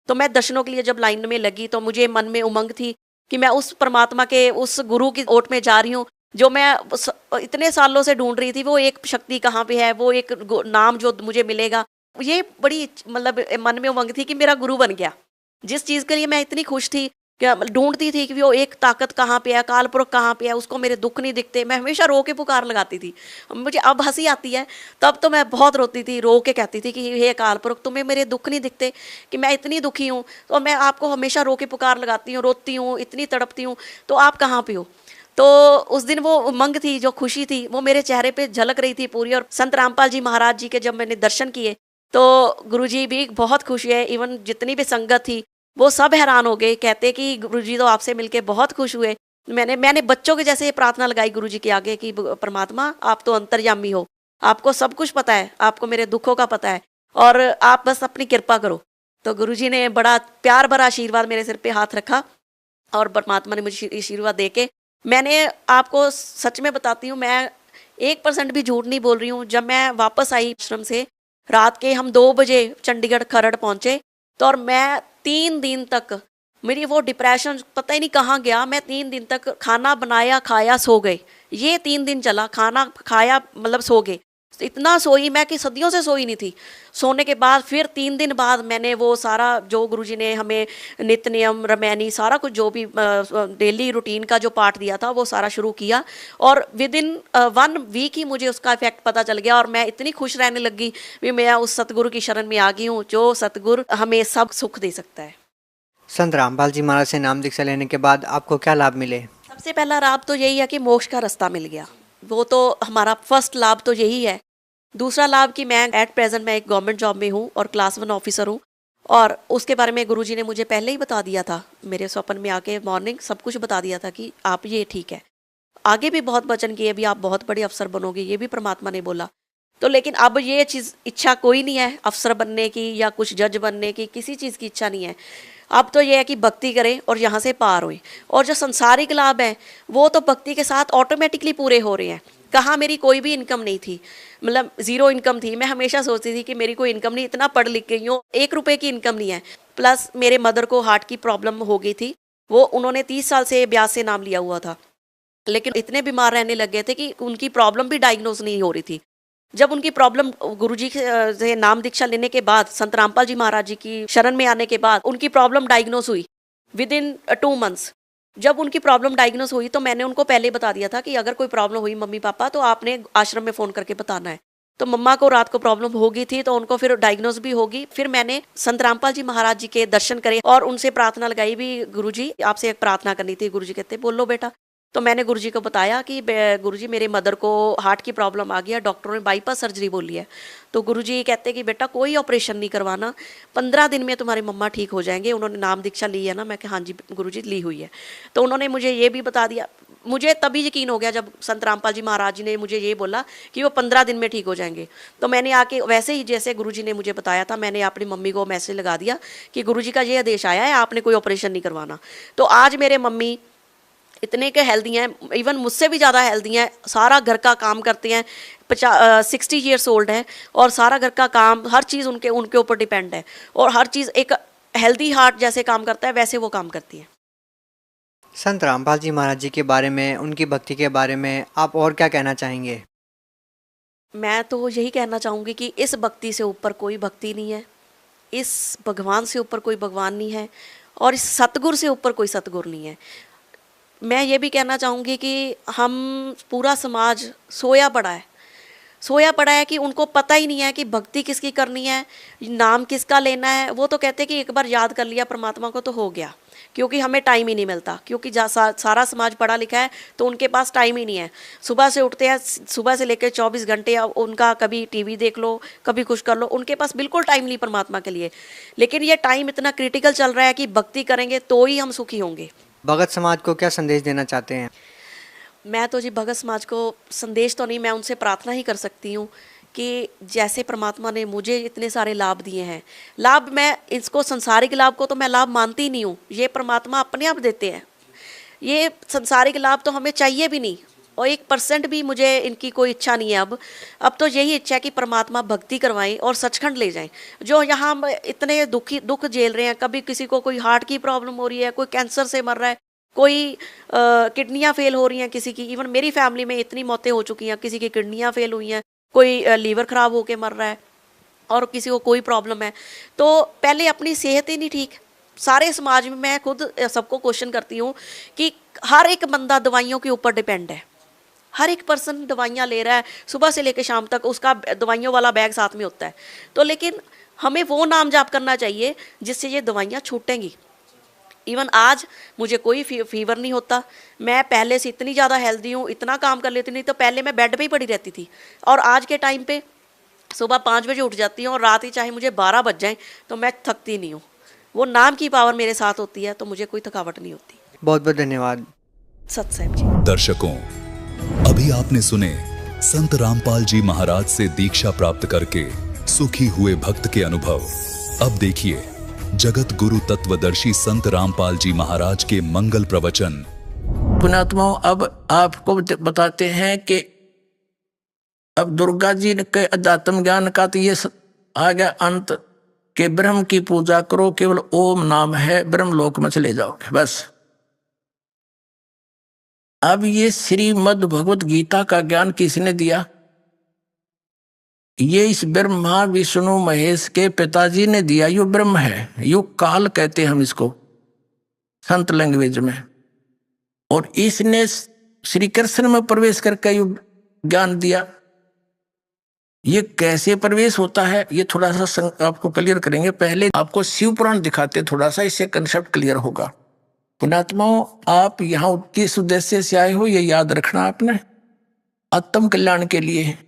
तो मैं दर्शनों के लिए जब लाइन में लगी तो मुझे मन में उमंग थी कि मैं उस परमात्मा के, उस गुरु की ओट में जा रही हूँ जो मैं इतने सालों से ढूंढ रही थी। वो एक शक्ति कहाँ पे है, वो एक नाम जो मुझे मिलेगा, ये बड़ी मतलब मन में उमंग थी कि मेरा गुरु बन गया। जिस चीज़ के लिए मैं इतनी खुश थी, क्या ढूंढती थी कि वो एक ताकत कहाँ पे है, काल पुरख कहाँ पे है, उसको मेरे दुख नहीं दिखते। मैं हमेशा रो के पुकार लगाती थी। मुझे अब हंसी आती है, तब तो मैं बहुत रोती थी, रो के कहती थी कि हे काल पुरख तुम्हें मेरे दुख नहीं दिखते, कि मैं इतनी दुखी हूँ, तो मैं आपको हमेशा रो के पुकार लगाती हूँ, रोती हूँ, इतनी तड़पती हूँ, तो आप कहाँ पे हो। तो उस दिन वो उमंग थी, जो खुशी थी, वो मेरे चेहरे पे झलक रही थी पूरी। और संत रामपाल जी महाराज जी के जब मैंने दर्शन किए तो गुरुजी भी बहुत खुश हुए, इवन जितनी भी संगत थी वो सब हैरान हो गए। कहते कि गुरुजी तो आपसे मिलके बहुत खुश हुए। मैंने बच्चों के जैसे प्रार्थना लगाई गुरुजी के आगे कि परमात्मा आप तो अंतर्यामी हो, आपको सब कुछ पता है, आपको मेरे दुखों का पता है, और आप बस अपनी कृपा करो। तो गुरुजी ने बड़ा प्यार भरा आशीर्वाद मेरे सिर पे हाथ रखा, और परमात्मा ने मुझे आशीर्वाद दे के, मैंने आपको सच में बताती हूँ, मैं 1% भी झूठ नहीं बोल रही हूँ। जब मैं वापस आई आश्रम से, रात के हम 2 बजे चंडीगढ़ खरड़ पहुँचे, तो और मैं 3 दिन तक मेरी वो डिप्रेशन पता ही नहीं कहाँ गया। मैं 3 दिन तक खाना बनाया, खाया, सो गए। ये 3 दिन चला, खाना खाया मतलब सो गए। इतना सोई मैं कि सदियों से सोई नहीं थी। सोने के बाद फिर 3 दिन बाद मैंने वो सारा जो गुरुजी ने हमें नित्य नियम, रमैनी, सारा कुछ जो भी डेली रूटीन का जो पार्ट दिया था वो सारा शुरू किया। और विद इन 1 वीक ही मुझे उसका इफेक्ट पता चल गया और मैं इतनी खुश रहने लगी कि मैं उस सतगुरु की शरण में आ गई हूँ, जो सतगुरु हमें सब सुख दे सकता है। संत रामपाल जी महाराज से नाम दीक्षा लेने के बाद आपको क्या लाभ मिले? सबसे पहला लाभ तो यही है कि मोक्ष का रास्ता मिल गया। वो तो हमारा फर्स्ट लाभ तो यही है। दूसरा लाभ कि मैं एट प्रेजेंट मैं एक गवर्नमेंट जॉब में हूँ और क्लास 1 ऑफिसर हूँ। और उसके बारे में गुरुजी ने मुझे पहले ही बता दिया था, मेरे स्वप्न में आके मॉर्निंग सब कुछ बता दिया था कि आप ये ठीक है। आगे भी बहुत वचन किए, भी आप बहुत बड़े अफसर बनोगे, ये भी परमात्मा ने बोला। तो लेकिन अब ये चीज़ इच्छा कोई नहीं है अफसर बनने की या कुछ जज बनने की, किसी चीज़ की इच्छा नहीं है। अब तो ये है कि भक्ति करें और यहाँ से पार होए। और जो संसारिक लाभ है वो तो भक्ति के साथ ऑटोमेटिकली पूरे हो रहे हैं। कहाँ मेरी कोई भी इनकम नहीं थी, मतलब 0 इनकम थी। मैं हमेशा सोचती थी कि मेरी कोई इनकम नहीं, इतना पढ़ लिख गई हूँ, 1 रुपये की इनकम नहीं है। प्लस मेरे मदर को हार्ट की प्रॉब्लम हो गई थी। वो उन्होंने 30 साल से ब्याज से नाम लिया हुआ था, लेकिन इतने बीमार रहने लग गए थे कि उनकी प्रॉब्लम भी डायग्नोज नहीं हो रही थी। जब उनकी प्रॉब्लम गुरुजी से नाम दीक्षा लेने के बाद, संत रामपाल जी महाराज जी की शरण में आने के बाद उनकी प्रॉब्लम डायग्नोज हुई विद इन 2 मंथ्स। जब उनकी प्रॉब्लम डायग्नोज हुई तो मैंने उनको पहले बता दिया था कि अगर कोई प्रॉब्लम हुई मम्मी पापा तो आपने आश्रम में फ़ोन करके बताना है। तो मम्मा को रात को प्रॉब्लम हो गई थी तो उनको फिर डायग्नोज भी होगी। फिर मैंने संत रामपाल जी महाराज जी के दर्शन करे और उनसे प्रार्थना लगाई भी, गुरुजी आपसे एक प्रार्थना करनी थी। गुरुजी कहते बोलो बेटा। तो मैंने गुरुजी को बताया कि गुरुजी मेरे मदर को हार्ट की प्रॉब्लम आ गई है, डॉक्टरों ने बाईपास सर्जरी बोली है। तो गुरुजी कहते कि बेटा कोई ऑपरेशन नहीं करवाना, 15 दिन में तुम्हारी मम्मा ठीक हो जाएंगे। उन्होंने नाम दीक्षा ली है ना? मैं कहा हाँ जी गुरुजी ली हुई है। तो उन्होंने मुझे ये भी बता दिया। मुझे तभी यकीन हो गया जब संत रामपाल जी महाराज जी ने मुझे ये बोला कि वो 15 दिन में ठीक हो जाएंगे। तो मैंने आके वैसे ही जैसे गुरुजी ने मुझे बताया था, मैंने अपनी मम्मी को मैसेज लगा दिया कि गुरुजी का ये आदेश आया है, आपने कोई ऑपरेशन नहीं करवाना। तो आज मेरे मम्मी इतने के हेल्दी हैं, इवन मुझसे भी ज़्यादा हेल्दी हैं। सारा घर का काम करते हैं, 60 ईयर्स ओल्ड हैं और सारा घर का काम हर चीज़ उनके ऊपर डिपेंड है। और हर चीज़ एक हेल्दी हार्ट जैसे काम करता है वैसे वो काम करती है। संत रामपाल जी महाराज जी के बारे में, उनकी भक्ति के बारे में आप और क्या कहना चाहेंगे? मैं तो यही कहना चाहूँगी कि इस भक्ति से ऊपर कोई भक्ति नहीं है, इस भगवान से ऊपर कोई भगवान नहीं है और इस सतगुरु से ऊपर कोई सतगुरु नहीं है। मैं ये भी कहना चाहूँगी कि हम पूरा समाज सोया पड़ा है कि उनको पता ही नहीं है कि भक्ति किसकी करनी है, नाम किसका लेना है। वो तो कहते हैं कि एक बार याद कर लिया परमात्मा को तो हो गया, क्योंकि हमें टाइम ही नहीं मिलता। क्योंकि सारा समाज पढ़ा लिखा है तो उनके पास टाइम ही नहीं है। सुबह से उठते हैं, सुबह से लेकर 24 घंटे उनका कभी टीवी देख लो, कभी कुछ कर लो, उनके पास बिल्कुल टाइम नहीं परमात्मा के लिए। लेकिन ये टाइम इतना क्रिटिकल चल रहा है कि भक्ति करेंगे तो ही हम सुखी होंगे। भगत समाज को क्या संदेश देना चाहते हैं? मैं तो जी भगत समाज को संदेश तो नहीं, मैं उनसे प्रार्थना ही कर सकती हूँ कि जैसे परमात्मा ने मुझे इतने सारे लाभ दिए हैं, लाभ मैं इसको संसारिक लाभ को तो मैं लाभ मानती ही नहीं हूँ, ये परमात्मा अपने आप देते हैं। ये संसारिक लाभ तो हमें चाहिए भी नहीं और 1% भी मुझे इनकी कोई इच्छा नहीं है। अब तो यही इच्छा है कि परमात्मा भक्ति करवाएं और सचखंड ले जाएं। जो यहाँ हम इतने दुख झेल रहे हैं, कभी किसी को कोई हार्ट की प्रॉब्लम हो रही है, कोई कैंसर से मर रहा है, कोई किडनियाँ फेल हो रही हैं किसी की। इवन मेरी फैमिली में इतनी मौतें हो चुकी हैं, किसी की किडनियाँ फेल हुई हैं, कोई लीवर ख़राब होके मर रहा है और किसी को कोई प्रॉब्लम है। तो पहले अपनी सेहत ही नहीं ठीक। सारे समाज में मैं खुद सबको क्वेश्चन करती हूँ कि हर एक बंदा दवाइयों के ऊपर डिपेंड है। हर एक पर्सन दवाइयाँ ले रहा है, सुबह से लेकर शाम तक उसका दवाइयों वाला बैग साथ में होता है। तो लेकिन हमें वो नाम जाप करना चाहिए जिससे ये दवाइयाँ छूटेंगी। इवन आज मुझे कोई फीवर नहीं होता, मैं पहले से इतनी ज़्यादा हेल्दी हूँ, इतना काम कर लेती। नहीं तो पहले मैं बेड पे ही पड़ी रहती थी और आज के टाइम पे सुबह 5 बजे उठ जाती हूँ और रात ही चाहे मुझे 12 बज जाएँ तो मैं थकती नहीं हूँ। वो नाम की पावर मेरे साथ होती है तो मुझे कोई थकावट नहीं होती। बहुत बहुत धन्यवाद सत्संग जी। दर्शकों, अभी आपने सुने संत रामपाल जी महाराज से दीक्षा प्राप्त करके सुखी हुए भक्त के अनुभव। अब देखिए जगत गुरु तत्वदर्शी संत रामपाल जी महाराज के मंगल प्रवचन। पुण्यात्मा, अब आपको बताते हैं कि अब दुर्गा जी के अध्यात्म ज्ञान का तो ये आ गया अंत। कि ब्रह्म की पूजा करो, केवल ओम नाम है, ब्रह्मलोक में चले जाओगे बस। अब ये श्रीमद् भगवत गीता का ज्ञान किसने दिया? ये इस ब्रह्मा विष्णु महेश के पिताजी ने दिया। यो ब्रह्म है, यो काल कहते हैं हम इसको संत लैंग्वेज में। और इसने श्री कृष्ण में प्रवेश करके यो ज्ञान दिया। ये कैसे प्रवेश होता है ये थोड़ा सा आपको क्लियर करेंगे। पहले आपको शिव पुराण दिखाते, थोड़ा सा इससे कंसेप्ट क्लियर होगा। पुण्यात्माओं, आप यहाँ किस उद्देश्य से आए हो ये याद रखना आपने, आत्म कल्याण के लिए।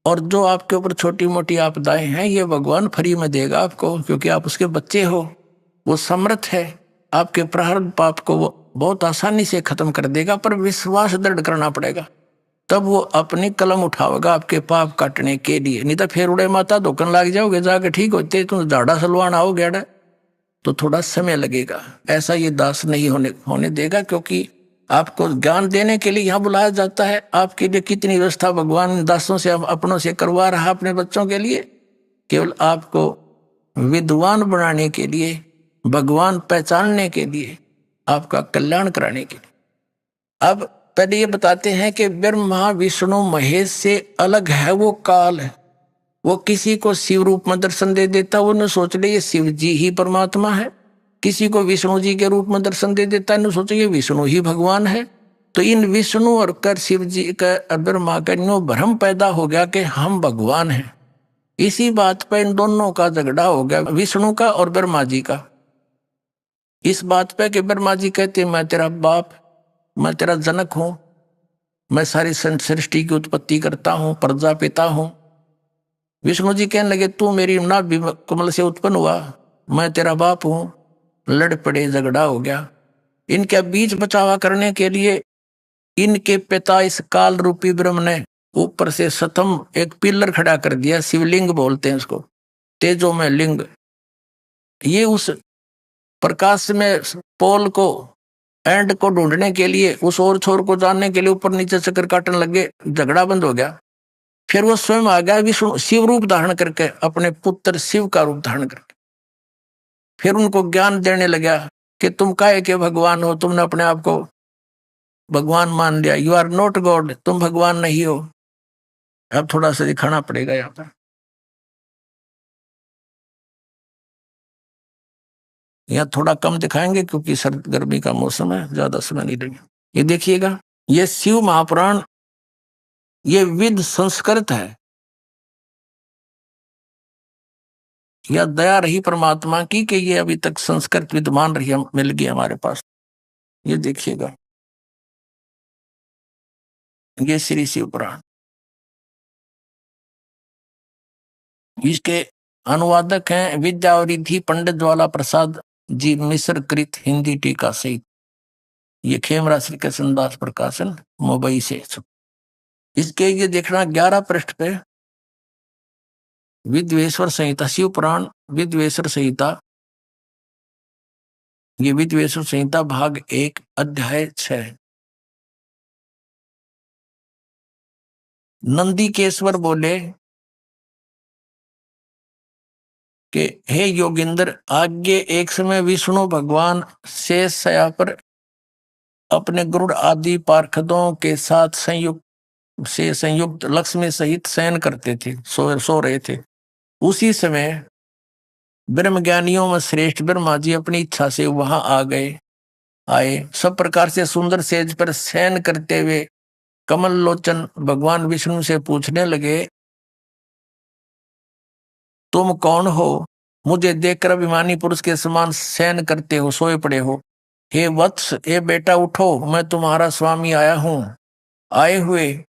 और जो आपके ऊपर छोटी मोटी आपदाएं हैं ये भगवान फ्री में देगा आपको, क्योंकि आप उसके बच्चे हो। वो समर्थ है, आपके प्रारब्ध पाप को वो बहुत आसानी से खत्म कर देगा, पर विश्वास दृढ़ करना पड़ेगा। तब वो अपनी कलम उठाएगा आपके पाप काटने के लिए। नहीं तो फिर उड़े माता धोकन लग जाओगे, जाके ठीक होते तुम झाड़ा सलवान आओगे तो थोड़ा समय लगेगा। ऐसा ये दास नहीं होने देगा, क्योंकि आपको ज्ञान देने के लिए यहाँ बुलाया जाता है। आपके लिए कितनी व्यवस्था भगवान दासों से अपनों से करवा रहा अपने बच्चों के लिए, केवल आपको विद्वान बनाने के लिए, भगवान पहचानने के लिए, आपका कल्याण कराने के लिए। अब पहले ये बताते हैं कि ब्रह्मा विष्णु महेश से अलग है वो काल है। वो किसी को शिव रूप में दर्शन दे देता, वो न सोच ले ये शिव जी ही परमात्मा है। किसी को विष्णु जी के रूप में दर्शन दे देता है, न सोचे ये विष्णु ही भगवान है। तो इन विष्णु और कर शिव जी का ब्रह्मा का नो भ्रम पैदा हो गया कि हम भगवान हैं। इसी बात पर इन दोनों का झगड़ा हो गया, विष्णु का और ब्रह्मा जी का। इस बात पे कि ब्रह्मा जी कहते मैं तेरा बाप, मैं तेरा जनक हूं, मैं सारी सृष्टि की उत्पत्ति करता हूं, प्रजापिता हूं। विष्णु जी कहने लगे तू मेरी नाभि कमल से उत्पन्न हुआ, मैं तेरा बाप हूं। लड़ पड़े, झगड़ा हो गया। इनके बीच बचावा करने के लिए इनके पिता इस काल रूपी ब्रह्म ने ऊपर से सतम एक पिलर खड़ा कर दिया, शिवलिंग बोलते हैं उसको, तेजो में लिंग। ये उस प्रकाश में पोल को एंड को ढूंढने के लिए, उस और छोर को जानने के लिए ऊपर नीचे चक्कर काटने लगे, झगड़ा बंद हो गया। फिर वो स्वयं आ गया विष्णु शिव रूप धारण करके, अपने पुत्र शिव का रूप धारण करके। फिर उनको ज्ञान देने लगा कि तुम काहे के भगवान हो, तुमने अपने आप को भगवान मान लिया। यू आर नॉट गॉड, तुम भगवान नहीं हो। अब थोड़ा सा दिखाना पड़ेगा यहाँ पर, यहाँ थोड़ा कम दिखाएंगे क्योंकि सर्द गर्मी का मौसम है, ज्यादा समय नहीं लगेगा। ये देखिएगा, ये शिव महापुराण ये विद संस्कृत है। यह दया रही परमात्मा की कि ये अभी तक संस्कृत विद्वान रही, मिल गई हमारे पास। ये देखिएगा, ये श्री शिव पुराण, इसके अनुवादक हैं विद्यावरिधि पंडित ज्वाला प्रसाद जी, मिस्र कृत हिंदी टीका सहित। ये खेमरा श्री कृष्णदास प्रकाशन मुंबई से। इसके ये देखना 11 पृष्ठ पे विद्वेश्वर संहिता, शिव पुराण विद्वेश्वर संहिता, ये विद्वेश्वर संहिता भाग 1 अध्याय 6। नंदीकेश्वर बोले कि हे योगिंद्र, आगे एक समय विष्णु भगवान शेष शया पर अपने गरुड़ आदि पार्षदों के साथ संयुक्त लक्ष्मी सहित शयन करते थे, सो रहे थे। उसी समय ब्रह्मज्ञानियों में श्रेष्ठ ब्रह्मा जी अपनी इच्छा से वहां आए। सब प्रकार से सुंदर सेज पर शयन करते हुए कमल लोचन भगवान विष्णु से पूछने लगे, तुम कौन हो? मुझे देखकर अभिमानी पुरुष के समान शयन करते हो, सोए पड़े हो। हे वत्स, हे बेटा उठो, मैं तुम्हारा स्वामी आया हूं। आए हुए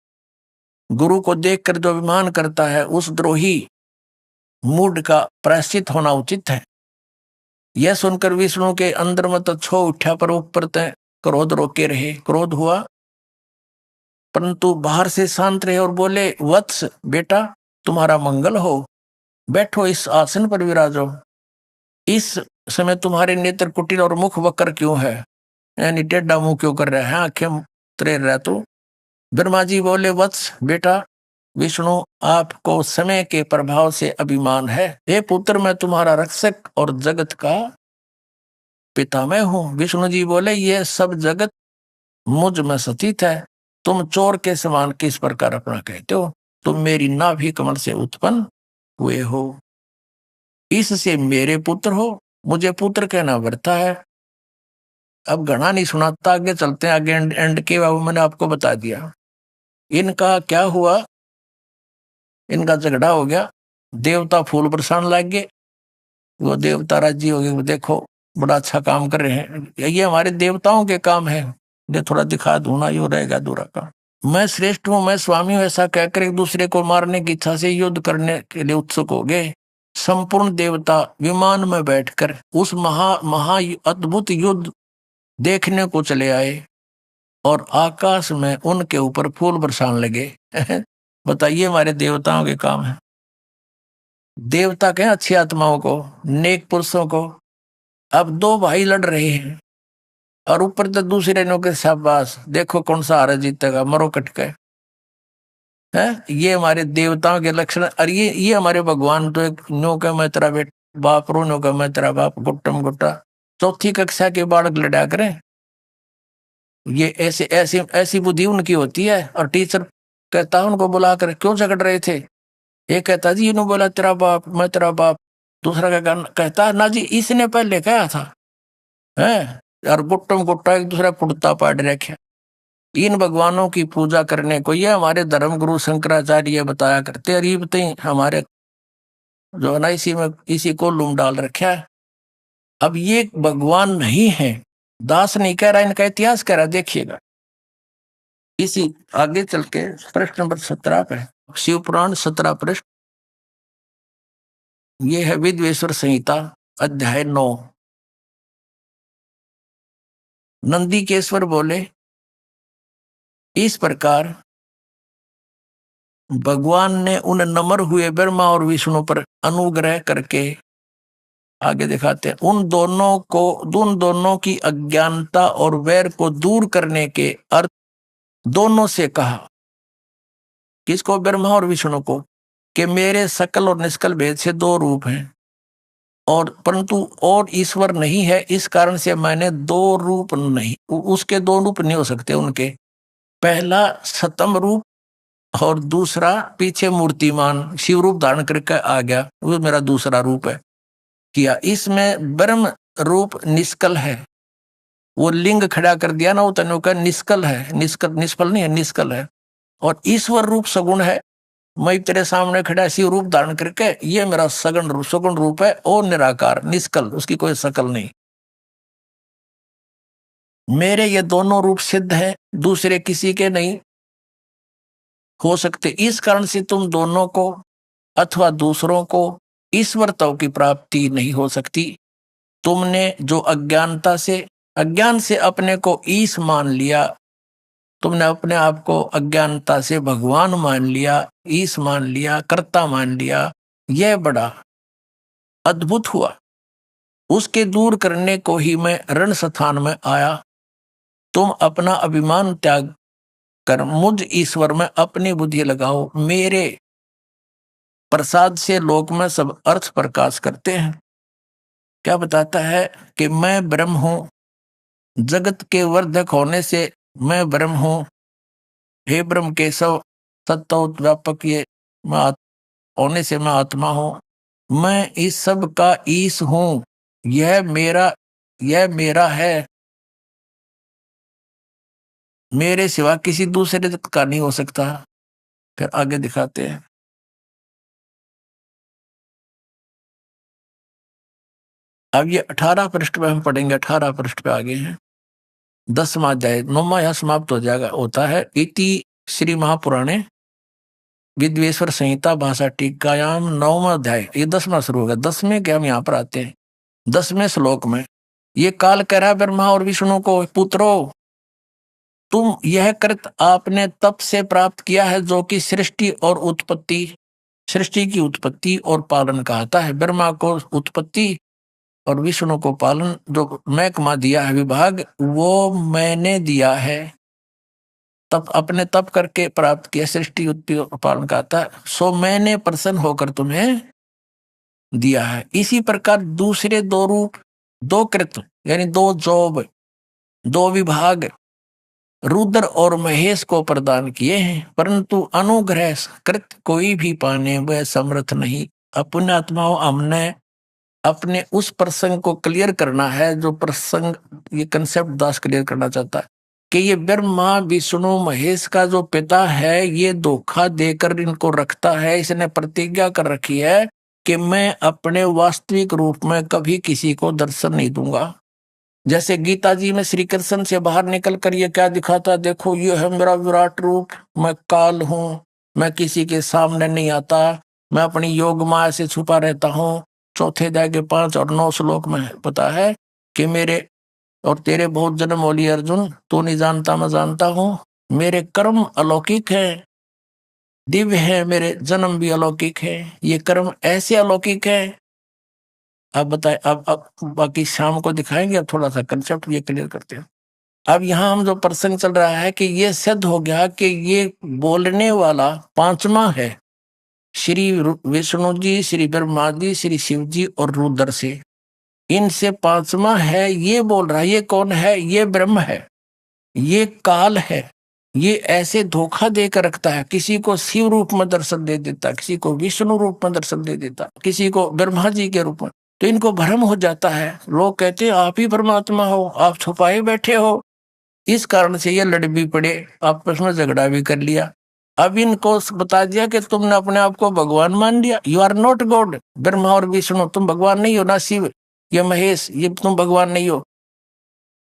गुरु को देखकर जो अभिमान करता है उस द्रोही मूड का प्रायश्चित होना उचित है। यह सुनकर विष्णु के अंदर मत छो उठा, पर ऊपर तय क्रोध रोके रहे। क्रोध हुआ परंतु बाहर से शांत रहे और बोले, वत्स बेटा तुम्हारा मंगल हो, बैठो इस आसन पर विराजो। इस समय तुम्हारे नेत्र कुटिल और मुख वक्र क्यों है, यानी टेढ़ा मुंह क्यों कर रहा है, आंखें तरे रहा। तो ब्रह्मा जी बोले, वत्स बेटा विष्णु आपको समय के प्रभाव से अभिमान है। हे पुत्र, मैं तुम्हारा रक्षक और जगत का पिता मैं हूं। विष्णु जी बोले, ये सब जगत मुझ में स्थित है। तुम चोर के समान किस प्रकार अपना कहते हो? तुम मेरी नाभि कमल से उत्पन्न हुए हो, इससे मेरे पुत्र हो। मुझे पुत्र कहना बढ़ता है। अब घना नहीं सुनाता, आगे चलते हैं। आगे एंड के बाबू मैंने आपको बता दिया। इनका क्या हुआ, इनका झगड़ा हो गया, देवता फूल बरसाने लग गए। वो देवता राजी हो गए, वो देखो बड़ा अच्छा काम कर रहे हैं, ये हमारे देवताओं के काम है, ये थोड़ा दिखा दूं ना, यो रहेगा अधूरा काम। मैं श्रेष्ठ हूं, मैं स्वामी हूं, ऐसा कहकर एक दूसरे को मारने की इच्छा से युद्ध करने के लिए उत्सुक हो गए। संपूर्ण देवता विमान में बैठकर उस महा अद्भुत युद्ध देखने को चले आए और आकाश में उनके ऊपर फूल बरसाने लगे। बताइए, हमारे देवताओं के काम है। देवता कहें अच्छी आत्माओं को, नेक पुरुषों को। अब दो भाई लड़ रहे हैं और ऊपर तो दूसरे नो के शाबाश, देखो कौन सा हारा जीतेगा, मरो कटके है। ये हमारे देवताओं के लक्षण। और ये हमारे भगवान तो एक नो का मैं तेरा बाप, रो नो का मैं तेरा बाप, गुट्टम गुट्टा। चौथी कक्षा के बालक लड़ा करें, ये ऐसे ऐसी ऐसी बुद्धि उनकी होती है। और टीचर कहता उनको बुलाकर, क्यों झगड़ रहे थे? एक कहता जी इन्होंने बोला तेरा बाप, मैं तेरा बाप। दूसरा कहता ना जी इसने पहले कहा था है। और गुट्टम गुट्टा एक दूसरा पुड़ता पाड़ रखे। इन भगवानों की पूजा करने को ये हमारे धर्म गुरु शंकराचार्य बताया करते। और ये बताइए हमारे जो है ना, इसी को लूम डाल रखा है। अब ये भगवान नहीं है, दास नहीं कह रहा, इनका इतिहास कह रहा। देखिएगा इसी आगे चल के प्रश्न नंबर 17 पे, शिव पुराण 17 पृष्ठ, ये है विद्वेश्वर संहिता अध्याय 9। नंदीकेश्वर बोले, इस प्रकार भगवान ने उन नम्र हुए ब्रह्मा और विष्णु पर अनुग्रह करके, आगे दिखाते हैं, उन दोनों की अज्ञानता और वैर को दूर करने के अर्थ दोनों से कहा। किसको? ब्रह्मा और विष्णु को, कि मेरे सकल और निष्कल भेद से दो रूप हैं और परंतु और ईश्वर नहीं है। इस कारण से मैंने दो रूप नहीं, उसके दो रूप नहीं हो सकते उनके। पहला सतम रूप और दूसरा पीछे मूर्तिमान शिव रूप धारण करके आ गया, वो मेरा दूसरा रूप है किया। इसमें ब्रह्म रूप निष्कल है, वो लिंग खड़ा कर दिया ना, वो तनु का निष्कल है, निष्फल नहीं है, निष्कल है। और ईश्वर रूप सगुण है, मैं तेरे सामने खड़ा शिव रूप धारण करके, ये मेरा सगुण रूप है और निराकार निष्कल, उसकी कोई शकल नहीं। मेरे ये दोनों रूप सिद्ध है, दूसरे किसी के नहीं हो सकते। इस कारण से तुम दोनों को अथवा दूसरों को ईश्वरत्व की प्राप्ति नहीं हो सकती। तुमने जो अज्ञान से अपने को ईश मान लिया, तुमने अपने आप को अज्ञानता से भगवान मान लिया, ईश मान लिया, कर्ता मान लिया, यह बड़ा अद्भुत हुआ। उसके दूर करने को ही मैं रण स्थान में आया। तुम अपना अभिमान त्याग कर मुझ ईश्वर में अपनी बुद्धि लगाओ। मेरे प्रसाद से लोक में सब अर्थ प्रकाश करते हैं। क्या बताता है कि मैं ब्रह्म हूं, जगत के वर्धक होने से मैं ब्रह्म हूं। हे ब्रह्म केशव, सत्तोत व्यापक ये मैं होने से मैं आत्मा हूं। मैं इस सब का ईश हूं, यह मेरा है, मेरे सिवा किसी दूसरे का नहीं हो सकता। फिर आगे दिखाते हैं, अब ये 18 पृष्ठ पे हम पढ़ेंगे। 18 पृष्ठ पे आगे हैं, 10वां अध्याय, 9वां यहाँ समाप्त हो जाएगा। होता है इति श्री महापुराणे विद्वेश्वर संहिता भाषा टीकायाम 9वां अध्याय, ये 10वां शुरू होगा। 10वें के हम यहाँ पर आते हैं। 10वें श्लोक में ये काल कह रहा है ब्रह्मा और विष्णु को, पुत्रो तुम यह कृत आपने तप से प्राप्त किया है जो कि सृष्टि की उत्पत्ति और पालन कहता है। ब्रह्मा को उत्पत्ति और विष्णु को पालन, जो महकमा दिया है विभाग, वो मैंने दिया है। तप अपने तप करके प्राप्त किया, सृष्टि उत्पत्ति पालन करता है, सो मैंने प्रसन्न होकर तुम्हें दिया है। इसी प्रकार दूसरे दो रूप, दो कृत यानी दो जॉब, दो विभाग रुद्र और महेश को प्रदान किए हैं, परंतु अनुग्रह कृत कोई भी पाने वह समर्थ नहीं। अपने आत्माओं हमने अपने उस प्रसंग को क्लियर करना है, जो प्रसंग ये कंसेप्ट दास क्लियर करना चाहता है कि ये ब्रह्मा विष्णु महेश का जो पिता है ये धोखा देकर इनको रखता है। इसने प्रतिज्ञा कर रखी है कि मैं अपने वास्तविक रूप में कभी किसी को दर्शन नहीं दूंगा। जैसे गीता जी में श्री कृष्ण से बाहर निकल कर ये क्या दिखाता, देखो ये है मेरा विराट रूप, मैं काल हूं, मैं किसी के सामने नहीं आता, मैं अपनी योग माया से छुपा रहता हूँ। चौथे अध्याय के 5 और 9 श्लोक में पता है कि मेरे और तेरे बहुत जन्म होली अर्जुन, तू नहीं जानता मैं जानता हूँ, मेरे कर्म अलौकिक है, दिव्य है, मेरे जन्म भी अलौकिक है, ये कर्म ऐसे अलौकिक है। अब बताए, अब बाकी शाम को दिखाएंगे, अब थोड़ा सा कंसेप्ट ये क्लियर करते हैं। अब यहाँ हम जो प्रसंग चल रहा है कि ये सिद्ध हो गया कि ये बोलने वाला पांचवा है, श्री विष्णु जी, श्री ब्रह्मा जी, श्री शिव जी और रुद्र से, इनसे पांचवा है ये बोल रहा है। ये कौन है? ये ब्रह्म है, ये काल है, ये ऐसे धोखा देकर रखता है, किसी को शिव रूप में दर्शन दे देता, किसी को विष्णु रूप में दर्शन दे देता, किसी को ब्रह्मा जी के रूप में, तो इनको भ्रम हो जाता है। लोग कहते हैं आप ही परमात्मा हो, आप छुपाए बैठे हो। इस कारण से ये लड़ भी पड़े, आपस में झगड़ा भी कर लिया। अब इनको बता दिया कि तुमने अपने आप को भगवान मान लिया, you are not God. Brahma और विष्णु तुम भगवान नहीं हो, ना शिव या महेश ये तुम भगवान नहीं हो।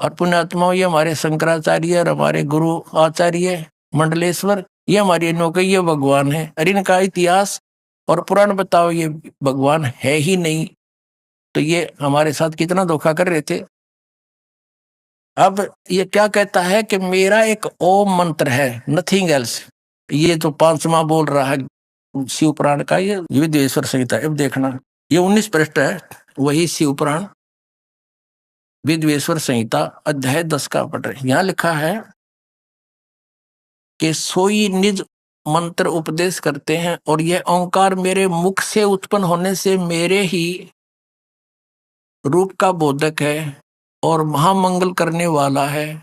और पुण्यात्माओं, ये हमारे शंकराचार्य और हमारे गुरु आचार्य मंडलेश्वर, ये हमारी नौकरी, ये भगवान है। और इनका इतिहास और पुराण बताओ ये भगवान है ही नहीं, तो ये हमारे साथ कितना धोखा कर रहे थे। अब ये क्या कहता है कि मेरा एक ओम मंत्र है, नथिंग एल्स। ये तो पांचवा बोल रहा है शिव पुराण का, ये विद्वेश्वर संहिता। अब देखना, ये 19 पृष्ठ है, वही शिव पुराण विद्वेश्वर संहिता अध्याय 10 का पढ़ रहे। यहाँ लिखा है कि सोई निज मंत्र उपदेश करते हैं, और यह ओंकार मेरे मुख से उत्पन्न होने से मेरे ही रूप का बोधक है और महामंगल करने वाला है।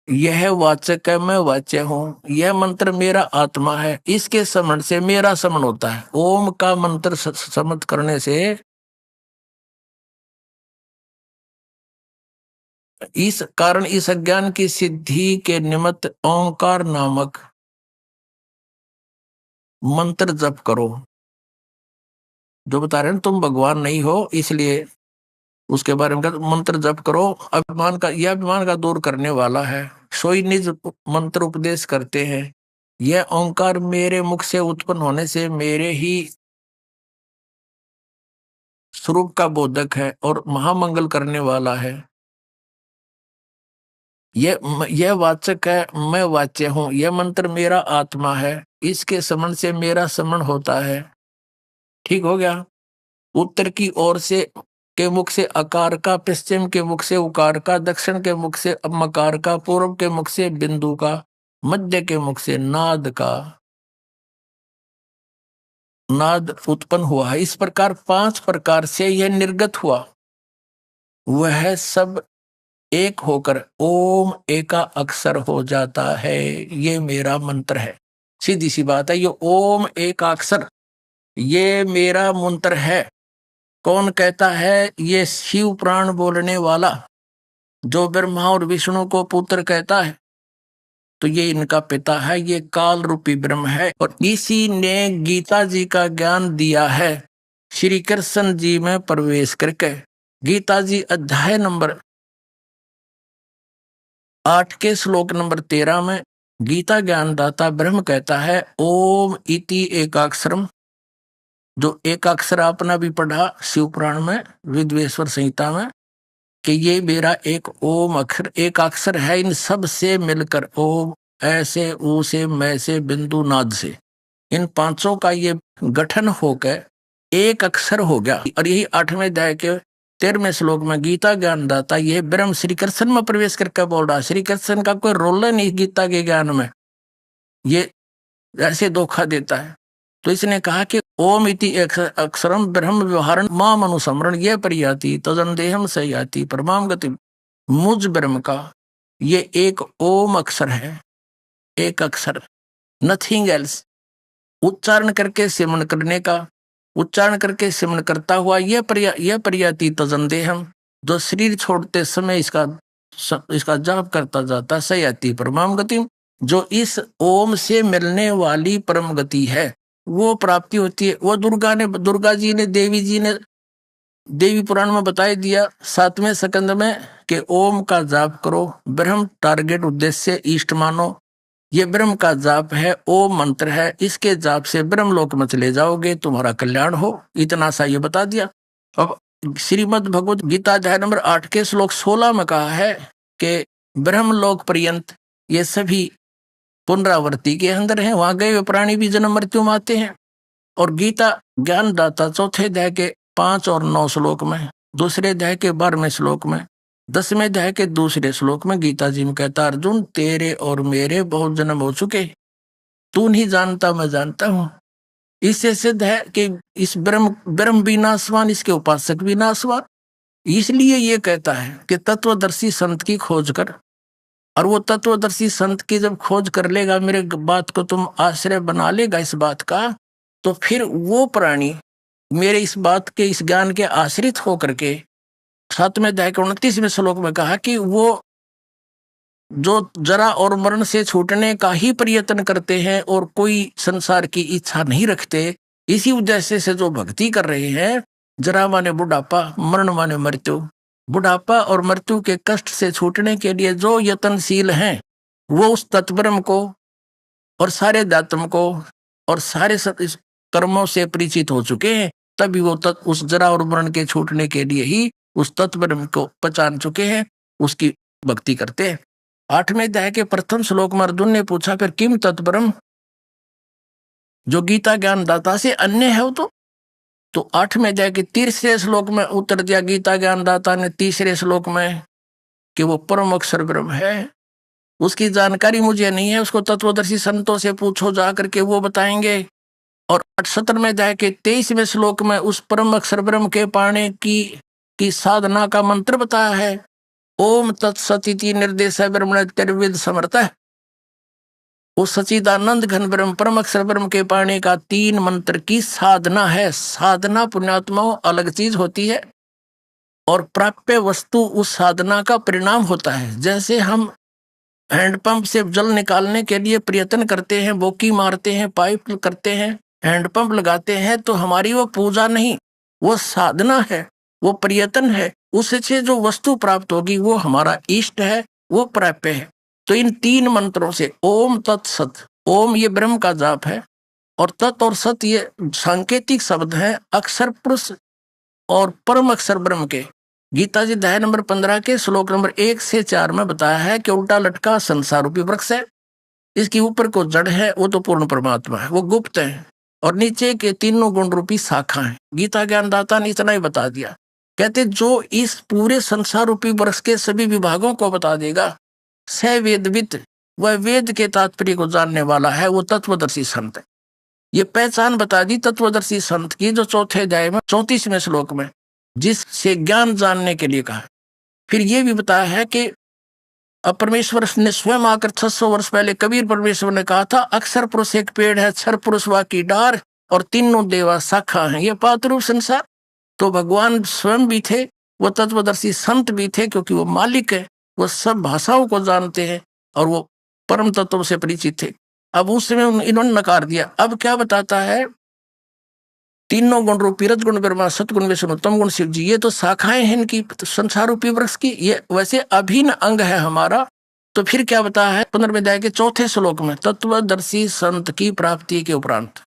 यह वाचक है, मैं वाच्य हूँ। यह मंत्र मेरा आत्मा है, इसके समन से मेरा समन होता है। ओम का मंत्र समझ करने से इस कारण इस अज्ञान की सिद्धि के निमित्त ओंकार नामक मंत्र जप करो। जो बता रहे हैं तुम भगवान नहीं हो, इसलिए उसके बारे में मंत्र जप करो। अभिमान का, यह अभिमान का दूर करने वाला है। सोई निज मंत्र उपदेश करते हैं, यह ओंकार मेरे मुख से उत्पन्न होने से मेरे ही स्वरूप का बोधक है और महामंगल करने वाला है। यह वाचक है, मैं वाच्य हूँ। यह मंत्र मेरा आत्मा है, इसके समन से मेरा समन होता है। ठीक हो गया। उत्तर की ओर से के मुख से अकार का, पश्चिम के मुख से उकार का, दक्षिण के मुख से मकार का, पूर्व के मुख से बिंदु का, मध्य के मुख से नाद का नाद उत्पन्न हुआ है। इस प्रकार 5 प्रकार से यह निर्गत हुआ। वह सब एक होकर ओम एका अक्षर हो जाता है। ये मेरा मंत्र है, सीधी सी बात है। ये ओम एका अक्षर ये मेरा मंत्र है। कौन कहता है? ये शिव प्राण बोलने वाला, जो ब्रह्मा और विष्णु को पुत्र कहता है, तो ये इनका पिता है। ये काल रूपी ब्रह्म है, और इसी ने गीता जी का ज्ञान दिया है श्री कृष्ण जी में प्रवेश करके। गीता जी अध्याय नंबर 8 के श्लोक नंबर 13 में गीता ज्ञानदाता ब्रह्म कहता है ओम इति एकाक्षरम। जो एकाक्षर आपने भी पढ़ा शिव पुराण में विद्वेश्वर संहिता में, कि ये मेरा एक ओम अक्षर एक अक्षर है। इन सब से मिलकर ओम, ऐसे, ऊ से, मैं से, बिंदु, नाद से, इन 5 का ये गठन होकर एक अक्षर हो गया। और यही 8वें अध्याय के 13वें श्लोक में गीता ज्ञानदाता ये ब्रह्म श्री कृष्ण में प्रवेश करके बोल रहा है। श्री कृष्ण का कोई रोल नहीं गीता के ज्ञान में, ये ऐसे धोखा देता है। तो इसने कहा कि ओम इति अक्षरम ब्रह्म व्यवहारण माम अनुसमरण ये परियाति तदंदेहम सयाति परमाम गति। मुझ ब्रह्म का ये एक ओम अक्षर है, एक अक्षर, नथिंग एल्स। उच्चारण करके सिमरण करने का, उच्चारण करके सिमरण करता हुआ यह परियाति तदंदेहम, जो शरीर छोड़ते समय इसका जाप करता जाता सयाति परमाम गति, जो इस ओम से मिलने वाली परम गति है वो प्राप्ति होती है। वो दुर्गा जी ने देवी पुराण में बताई दिया 7वें स्कंद में कि ओम का जाप करो, ब्रह्म टारगेट उद्देश्य इष्ट मानो। ये ब्रह्म का जाप है, ओम मंत्र है, इसके जाप से ब्रह्मलोक में चले जाओगे, तुम्हारा कल्याण हो। इतना सा ये बता दिया। अब श्रीमद् भगवद गीता अध्याय नंबर 8 के श्लोक 16 में कहा है कि ब्रह्मलोक पर्यंत ये सभी पुनरावृत्ति के अंदर हैं, वहां गए हुए प्राणी भी जन्म मृत्यु में आते हैं। और गीता ज्ञानदाता चौथे अध्याय के 5 और 9 श्लोक में, दूसरे अध्याय के 12वें श्लोक में, 10वें अध्याय के दूसरे श्लोक में गीता जी में कहता, अर्जुन तेरे और मेरे बहुत जन्म हो चुके, तू नहीं जानता मैं जानता हूं। इससे सिद्ध है कि इस ब्रह्म भी नाशवान, इसके उपासक भी नाशवान। इसलिए ये कहता है कि तत्वदर्शी संत की खोज कर, और वो तत्वदर्शी संत की जब खोज कर लेगा, मेरे बात को तुम आश्रय बना लेगा इस बात का, तो फिर वो प्राणी मेरे इस बात के, इस ज्ञान के आश्रित होकर के 7वें अध्याय के 29वें श्लोक में कहा कि वो जो जरा और मरण से छूटने का ही प्रयत्न करते हैं और कोई संसार की इच्छा नहीं रखते, इसी उद्देश्य से जो भक्ति कर रहे हैं, जरा माने बुढ़ापा, मरण माने मृत्यु, बुढ़ापा और मृत्यु के कष्ट से छूटने के लिए जो यत्नशील हैं, वो उस तत्ब्रह्म को और सारे अध्यात्म को और सारे कर्मों से परिचित हो चुके हैं, तभी वो उस जरा और मरण के छूटने के लिए ही उस तत्ब्रह्म को पहचान चुके हैं, उसकी भक्ति करते हैं। 8वें अध्याय के प्रथम श्लोक में अर्जुन ने पूछा, फिर किम तत्ब्रह्म, जो गीता ज्ञान दाता से अन्य है वो तो 8वें अध्याय के 3रे श्लोक में उत्तर दिया गीता ज्ञान दाता ने 3रे श्लोक में कि वो परम अक्षर ब्रह्म है। उसकी जानकारी मुझे नहीं है, उसको तत्वदर्शी संतों से पूछो जा करके, वो बताएंगे। और 17वें अध्याय के 23वें श्लोक में उस परम अक्षर ब्रह्म के पाने की साधना का मंत्र बताया है, ओम तत्सदिति निर्देश ब्रह्मणर्विद समर्थ। वो सचिदानंद घन ब्रह्म परम अक्षर ब्रह्म के पाने का 3 मंत्र की साधना है। साधना पुण्यात्माओं अलग चीज होती है और प्राप्य वस्तु उस साधना का परिणाम होता है। जैसे हम हैंडपंप से जल निकालने के लिए प्रयत्न करते हैं, बोकी मारते हैं, पाइप करते हैं, हैंडपंप लगाते हैं, तो हमारी वो पूजा नहीं, वो साधना है, वो प्रयत्न है। उससे जो वस्तु प्राप्त होगी वो हमारा इष्ट है, वो प्राप्य है। तो इन 3 मंत्रों से ओम तत्सत, ओम ये ब्रह्म का जाप है और तत् और सत ये सांकेतिक शब्द है अक्षर पुरुष और परम अक्षर ब्रह्म के। गीता जी अध्याय नंबर 15 के श्लोक नंबर 1 से 4 में बताया है कि उल्टा लटका संसार रूपी वृक्ष है, इसके ऊपर को जड़ है, वो तो पूर्ण परमात्मा है, वो गुप्त है, और नीचे के 3 गुण रूपी शाखा है। गीता ज्ञानदाता ने इतना ही बता दिया। कहते जो इस पूरे संसार रूपी वृक्ष के सभी विभागों को बता देगा, स वेदविद, वह वेद के तात्पर्य को जानने वाला है, वो तत्वदर्शी संत है। ये पहचान बता दी तत्वदर्शी संत की, जो 4थे अध्याय में 34वें श्लोक में जिससे ज्ञान जानने के लिए कहा। फिर ये भी बताया है कि परमेश्वर ने स्वयं आकर 600 वर्ष पहले कबीर परमेश्वर ने कहा था, अक्षर पुरुष एक पेड़ है, क्षर पुरुष वा की डार और 3 देवा शाखा है, ये पातरूप संसार। तो भगवान स्वयं भी थे, वो तत्वदर्शी संत भी थे, क्योंकि वो मालिक है, वो सब भाषाओं को जानते हैं और वो परम तत्व से परिचित थे। अब उस समय इन्होंने नकार दिया। अब क्या बताता है, 3 गुण रूपी रजगुण ब्रह्मा, सतगुण विष्णु, तम गुण शिव जी, ये तो शाखाएं हैं इनकी संसार रूपी वृक्ष की, ये वैसे अभिन्न अंग है हमारा। तो फिर क्या बताया है 15वें अध्याय के 4थे श्लोक में, तत्वदर्शी संत की प्राप्ति के उपरांत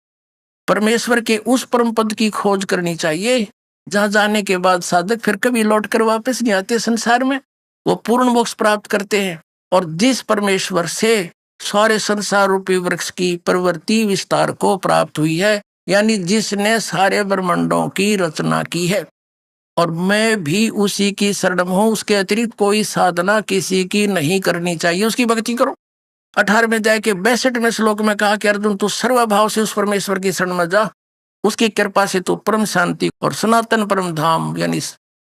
परमेश्वर के उस परम पद की खोज करनी चाहिए जहां जाने के बाद साधक फिर कभी लौटकर वापस नहीं आते संसार में, वो पूर्ण मोक्ष प्राप्त करते हैं। और जिस परमेश्वर से सारे संसार रूपी वृक्ष की प्रवृत्ति विस्तार को प्राप्त हुई है, यानी जिसने सारे ब्रह्मांडों की रचना की है, और मैं भी उसी की शरण हूं, उसके अतिरिक्त कोई साधना किसी की नहीं करनी चाहिए, उसकी भक्ति करो। 18वें अध्याय के 62वें श्लोक में कहा कि अर्जुन तू सर्वभाव से उस परमेश्वर की शरण में जा, उसकी कृपा से तू परम शांति और सनातन परम धाम यानी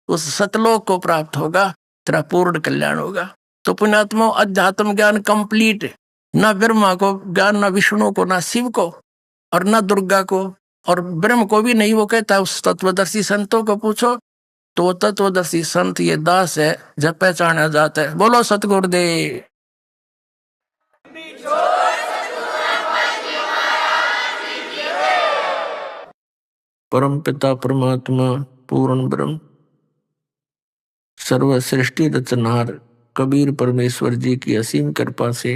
उस सतलोक को प्राप्त होगा, तेरा पूर्ण कल्याण होगा। तो पुण्यात्मा, अध्यात्म ज्ञान कंप्लीट है, ना ब्रह्मा को ज्ञान, ना विष्णु को, ना शिव को और ना दुर्गा को और ब्रह्म को भी नहीं। वो कहता है उस तत्वदर्शी संतों को पूछो, तो वो तत्वदर्शी संत ये दास है जब पहचाना जाता है। बोलो सतगुरुदेव। परम पिता परमात्मा पूर्ण ब्रह्म सर्व सृष्टि रचनार कबीर परमेश्वर जी की असीम कृपा से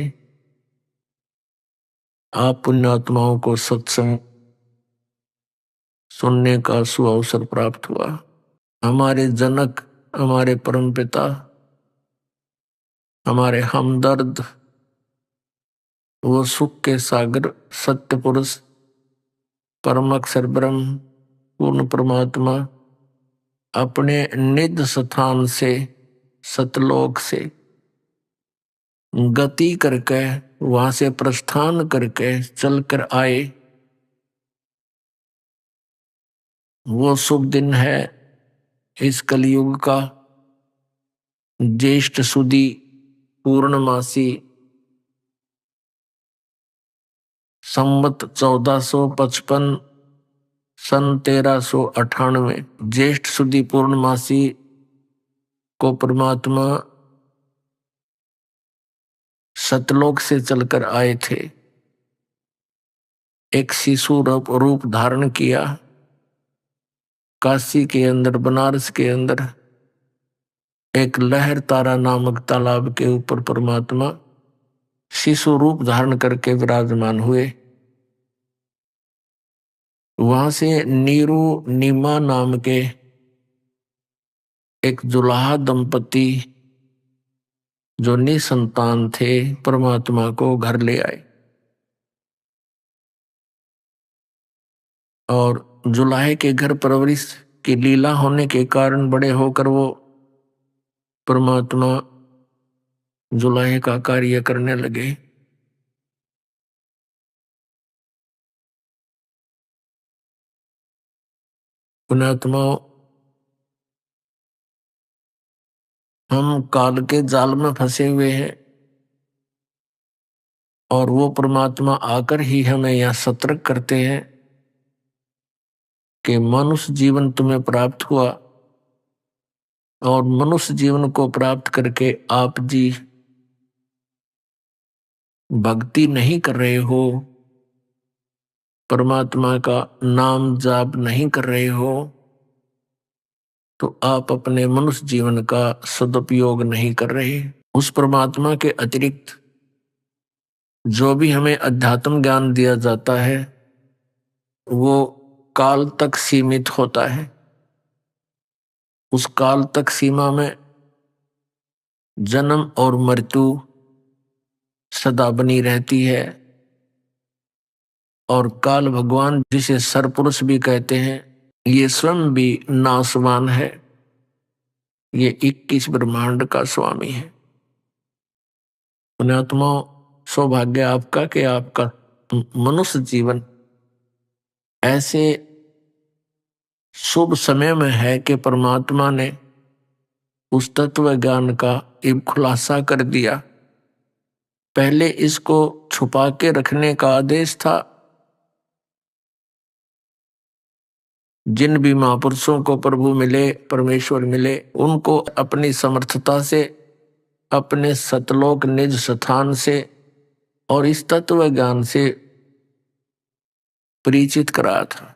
आप पुण्यात्माओं को सत्संग सुनने का सुअवसर प्राप्त हुआ। हमारे जनक, हमारे परम पिता, हमारे हमदर्द, वो सुख के सागर सत्य पुरुष परम अक्षर ब्रह्म पूर्ण परमात्मा अपने निज स्थान से सतलोक से गति करके वहां से प्रस्थान करके चलकर आए। वो शुभ दिन है इस कलयुग का ज्येष्ठ सुदी पूर्णमासी संवत 1455 सन 1398 ज्येष्ठ सुदी पूर्णमासी को परमात्मा सतलोक से चलकर आए थे। एक शिशु रूप धारण किया। काशी के अंदर, बनारस के अंदर एक लहर तारा नामक तालाब के ऊपर परमात्मा शिशु रूप धारण करके विराजमान हुए। वहां से नीरू नीमा नाम के एक जुलाहा दंपति जो निसंतान थे परमात्मा को घर ले आए और जुलाहे के घर परवरिश की लीला होने के कारण बड़े होकर वो परमात्मा जुलाहे का कार्य करने लगे। पुण्यात्मा, हम काल के जाल में फंसे हुए हैं और वो परमात्मा आकर ही हमें यह सतर्क करते हैं कि मनुष्य जीवन तुम्हें प्राप्त हुआ और मनुष्य जीवन को प्राप्त करके आप जी भक्ति नहीं कर रहे हो, परमात्मा का नाम जाप नहीं कर रहे हो, तो आप अपने मनुष्य जीवन का सदुपयोग नहीं कर रहे। उस परमात्मा के अतिरिक्त जो भी हमें अध्यात्म ज्ञान दिया जाता है वो काल तक सीमित होता है। उस काल तक सीमा में जन्म और मृत्यु सदा बनी रहती है और काल भगवान, जिसे सरपुरुष भी कहते हैं, ये स्वयं भी नाशवान है। ये 21 ब्रह्मांड का स्वामी है। पुण्यात्मा, सौभाग्य आपका कि आपका मनुष्य जीवन ऐसे शुभ समय में है कि परमात्मा ने उस तत्व ज्ञान का एक खुलासा कर दिया। पहले इसको छुपा के रखने का आदेश था। जिन भी महापुरुषों को प्रभु मिले, परमेश्वर मिले, उनको अपनी समर्थता से, अपने सतलोक निज स्थान से और इस तत्व ज्ञान से परिचित कराया था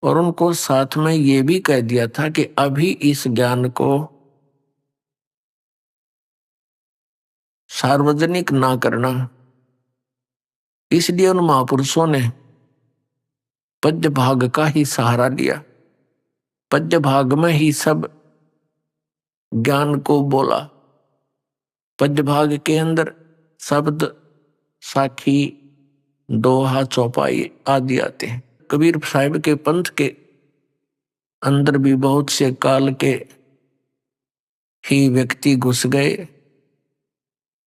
और उनको साथ में ये भी कह दिया था कि अभी इस ज्ञान को सार्वजनिक ना करना। इसलिए उन महापुरुषों ने पद्य भाग का ही सहारा लिया, पद्य भाग में ही सब ज्ञान को बोला। पद्य भाग के अंदर शब्द, साखी, दोहा, चौपाई आदि आते हैं। कबीर साहिब के पंथ के अंदर भी बहुत से काल के ही व्यक्ति घुस गए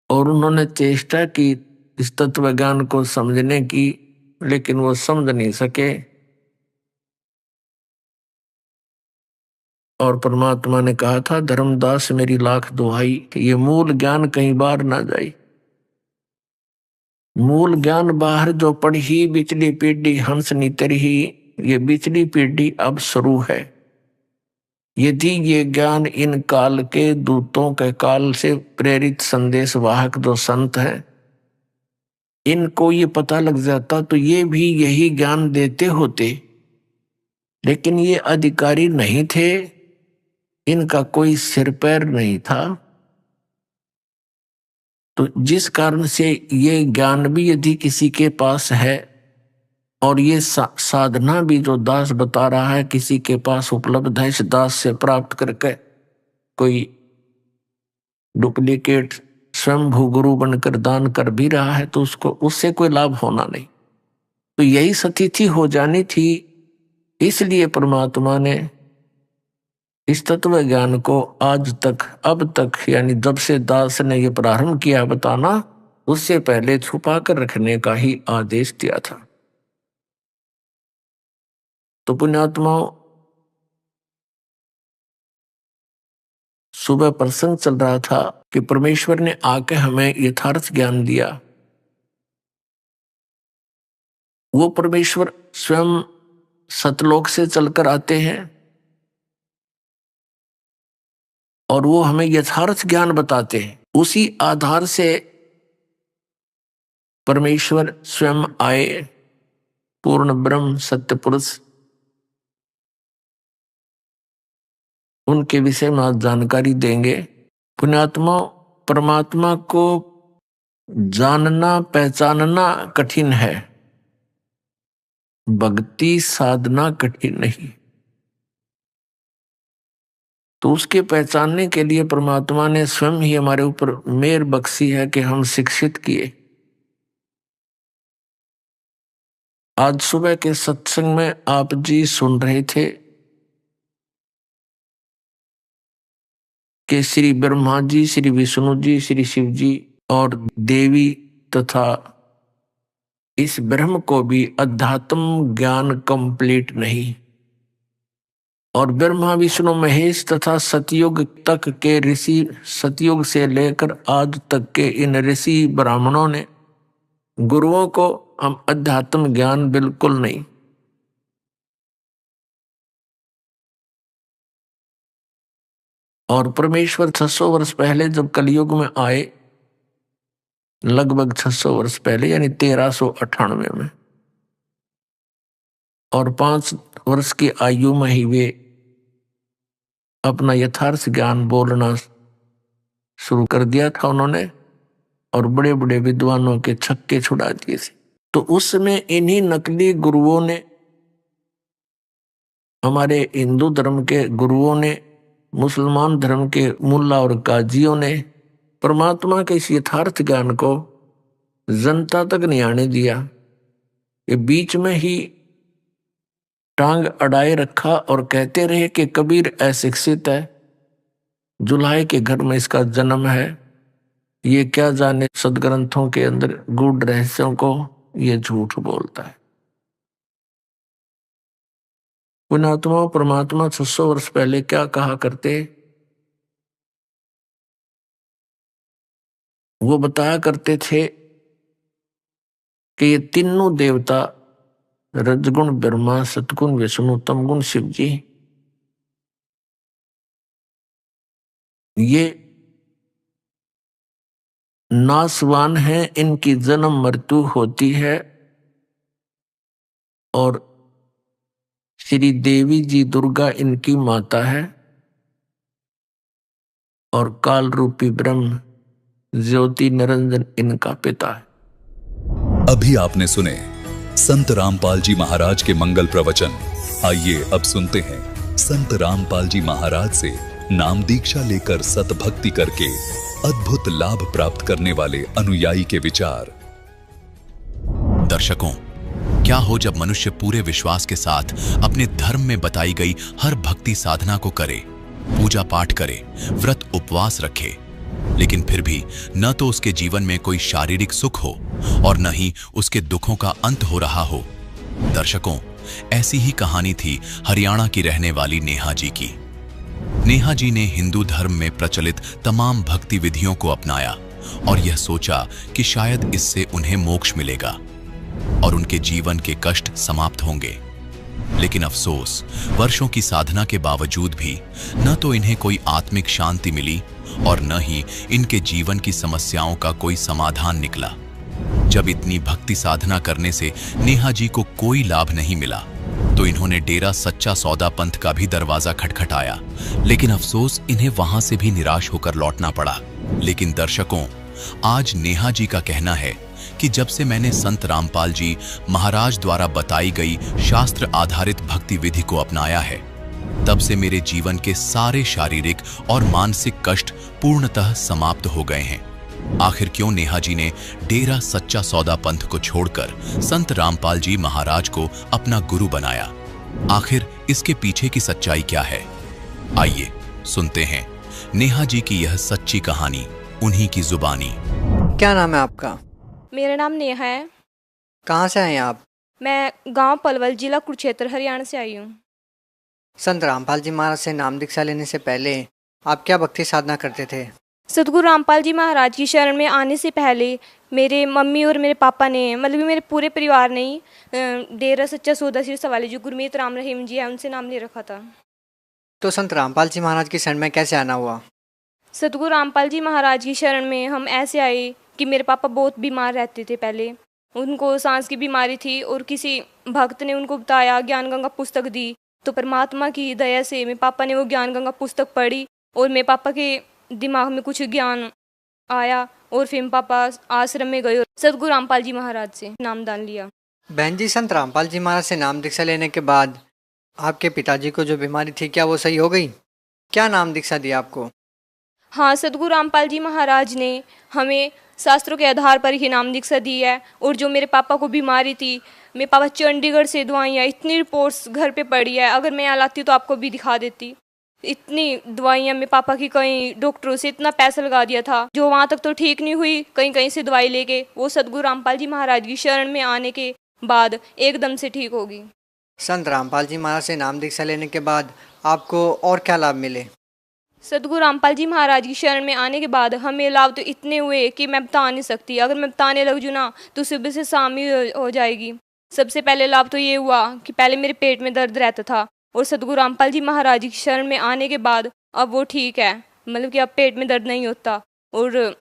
और उन्होंने चेष्टा की इस तत्व ज्ञान को समझने की, लेकिन वो समझ नहीं सके। और परमात्मा ने कहा था, धर्मदास मेरी लाख दुहाई कि ये मूल ज्ञान कहीं बाहर ना जाए। मूल ज्ञान बाहर जो पढ़ी बिचली पीढ़ी हंस नीतर ही, ये बिचली पीढ़ी अब शुरू है। यदि ये ज्ञान इन काल के दूतों के काल से प्रेरित संदेश वाहक जो संत हैं, इनको ये पता लग जाता तो ये भी यही ज्ञान देते होते, लेकिन ये अधिकारी नहीं थे, इनका कोई सिर पैर नहीं था। तो जिस कारण से ये ज्ञान भी यदि किसी के पास है और ये साधना भी जो दास बता रहा है किसी के पास उपलब्ध है, इस दास से प्राप्त करके कोई डुप्लीकेट स्वयंभू गुरु बनकर दान कर भी रहा है, तो उसको उससे कोई लाभ होना नहीं। तो यही स्थिति हो जानी थी। इसलिए परमात्मा ने इस तत्व ज्ञान को आज तक, अब तक, यानी जब से दास ने ये प्रारंभ किया बताना, उससे पहले छुपा कर रखने का ही आदेश दिया था। तो पुण्यात्माओं, सुबह प्रसंग चल रहा था कि परमेश्वर ने आके हमें यथार्थ ज्ञान दिया। वो परमेश्वर स्वयं सतलोक से चलकर आते हैं और वो हमें यथार्थ ज्ञान बताते हैं। उसी आधार से परमेश्वर स्वयं आए, पूर्ण ब्रह्म सत्य पुरुष। उनके विषय में आज जानकारी देंगे। पुण्यात्मा, परमात्मा को जानना पहचानना कठिन है, भक्ति साधना कठिन नहीं। तो उसके पहचानने के लिए परमात्मा ने स्वयं ही हमारे ऊपर मेहर बख्शी है कि हम शिक्षित किए। आज सुबह के सत्संग में आप जी सुन रहे थे कि श्री ब्रह्मा जी, श्री विष्णु जी, श्री शिव जी और देवी तथा इस ब्रह्म को भी अध्यात्म ज्ञान कंप्लीट नहीं। और ब्रह्मा विष्णु महेश तथा सतयुग तक के ऋषि, सतयुग से लेकर आज तक के इन ऋषि ब्राह्मणों ने, गुरुओं को हम अध्यात्म ज्ञान बिल्कुल नहीं। और परमेश्वर 600 वर्ष पहले जब कलयुग में आए, लगभग 600 वर्ष पहले यानी 1398 में, और 5 वर्ष की आयु में ही वे अपना यथार्थ ज्ञान बोलना शुरू कर दिया था उन्होंने, और बड़े बड़े विद्वानों के छक्के छुड़ा दिए थे। तो उसमें इन्हीं नकली गुरुओं ने, हमारे हिंदू धर्म के गुरुओं ने, मुसलमान धर्म के मुल्ला और काजियों ने परमात्मा के इस यथार्थ ज्ञान को जनता तक नहीं आने दिया। ये बीच में ही टांग अड़ाए रखा और कहते रहे कि कबीर अशिक्षित है, जुल्हाए के घर में इसका जन्म है, ये क्या जाने सदग्रंथों के अंदर गूढ़ रहस्यों को, ये झूठ बोलता है। पुण्यात्मा, परमात्मा 600 वर्ष पहले क्या कहा करते, वो बताया करते थे कि ये तीनों देवता, रजगुण ब्रह्मा, सतगुण विष्णु, तमगुण शिव जी, ये नासवान हैं, इनकी जन्म मृत्यु होती है। और श्री देवी जी दुर्गा इनकी माता है और काल रूपी ब्रह्म ज्योति निरंजन इनका पिता है। अभी आपने सुने संत रामपाल जी महाराज के मंगल प्रवचन। आइए अब सुनते हैं संत रामपाल जी महाराज से नाम दीक्षा लेकर सतभक्ति करके अद्भुत लाभ प्राप्त करने वाले अनुयायी के विचार। दर्शकों, क्या हो जब मनुष्य पूरे विश्वास के साथ अपने धर्म में बताई गई हर भक्ति साधना को करे, पूजा पाठ करे, व्रत उपवास रखे, लेकिन फिर भी न तो उसके जीवन में कोई शारीरिक सुख हो और न ही उसके दुखों का अंत हो रहा हो। दर्शकों, ऐसी ही कहानी थी हरियाणा की रहने वाली नेहा जी की। नेहा जी ने हिंदू धर्म में प्रचलित तमाम भक्ति विधियों को अपनाया और यह सोचा कि शायद इससे उन्हें मोक्ष मिलेगा और उनके जीवन के कष्ट समाप्त होंगे। लेकिन अफसोस, वर्षों की साधना के बावजूद भी न तो इन्हें कोई आत्मिक शांति मिली और न ही इनके जीवन की समस्याओं का कोई समाधान निकला। जब इतनी भक्ति साधना करने से नेहा जी को कोई लाभ नहीं मिला तो इन्होंने डेरा सच्चा सौदा पंथ का भी दरवाजा खटखटाया, लेकिन अफसोस इन्हें वहां से भी निराश होकर लौटना पड़ा। लेकिन दर्शकों, आज नेहा जी का कहना है कि जब से मैंने संत रामपाल जी महाराज द्वारा बताई गई शास्त्र आधारित भक्ति विधि को अपनाया है, तब से मेरे जीवन के सारे शारीरिक और मानसिक कष्ट पूर्णतः समाप्त हो गए हैं। आखिर क्यों नेहा जी ने डेरा सच्चा सौदा पंथ को छोड़कर संत रामपाल जी महाराज को अपना गुरु बनाया? आखिर इसके पीछे की सच्चाई क्या है? आइए सुनते हैं नेहा जी की यह सच्ची कहानी उन्हीं की जुबानी। क्या नाम है आपका? मेरा नाम नेहा है। कहाँ से आए हैं आप? मैं गांव पलवल, जिला कुरुक्षेत्र, हरियाणा से आई हूँ। संत रामपाल जी महाराज से नाम दीक्षा लेने से पहले आप क्या भक्ति साधना करते थे? सतगुरु रामपाल जी महाराज की शरण में आने से पहले मेरे मम्मी और मेरे पापा ने, मतलब मेरे पूरे परिवार ने ही डेरा सच्चा सौदा श्री सवाली जो गुरमीत राम रहीम जी है उनसे नाम ले रखा था। तो संत रामपाल जी महाराज की शरण में कैसे आना हुआ? सतगुरु रामपाल जी महाराज की शरण में हम ऐसे आए कि मेरे पापा बहुत बीमार रहते थे। पहले उनको सांस की बीमारी थी और किसी भक्त ने उनको बताया, ज्ञान गंगा पुस्तक दी, तो परमात्मा की दया से मेरे पापा ने वो ज्ञान गंगा पुस्तक पढ़ी और मेरे पापा के दिमाग में कुछ ज्ञान आया और फिर पापा आश्रम में गए और सतगुरु रामपाल जी महाराज से नामदान लिया। बहन जी, संत रामपाल जी महाराज से नाम दीक्षा लेने के बाद आपके पिताजी को जो बीमारी थी, क्या वो सही हो गई? क्या नाम दीक्षा दिया आपको? हाँ, सतगुरु रामपाल जी महाराज ने हमें शास्त्रों के आधार पर ही नाम दीक्षा दी है। और जो मेरे पापा को बीमारी थी, मेरे पापा चंडीगढ़ से दवाइयाँ, इतनी रिपोर्ट्स घर पे पड़ी है, अगर मैं यहाँ लाती तो आपको भी दिखा देती। इतनी दवाइयाँ मेरे पापा की, कई डॉक्टरों से इतना पैसा लगा दिया था जो वहाँ तक तो ठीक नहीं हुई, कहीं कहीं से दवाई लेके वो सतगुरु रामपाल जी महाराज की शरण में आने के बाद एकदम से ठीक होगी। संत रामपाल जी महाराज से नाम दीक्षा लेने के बाद आपको और क्या लाभ मिले? सतगुरु रामपाल जी महाराज की शरण में आने के बाद हमें लाभ तो इतने हुए कि मैं बता नहीं सकती। अगर मैं बताने लग जूँ ना तो सुबह से शाम ही हो जाएगी। सबसे पहले लाभ तो ये हुआ कि पहले मेरे पेट में दर्द रहता था और सतगुरु रामपाल जी महाराज की शरण में आने के बाद अब वो ठीक है, मतलब कि अब पेट में दर्द नहीं होता। और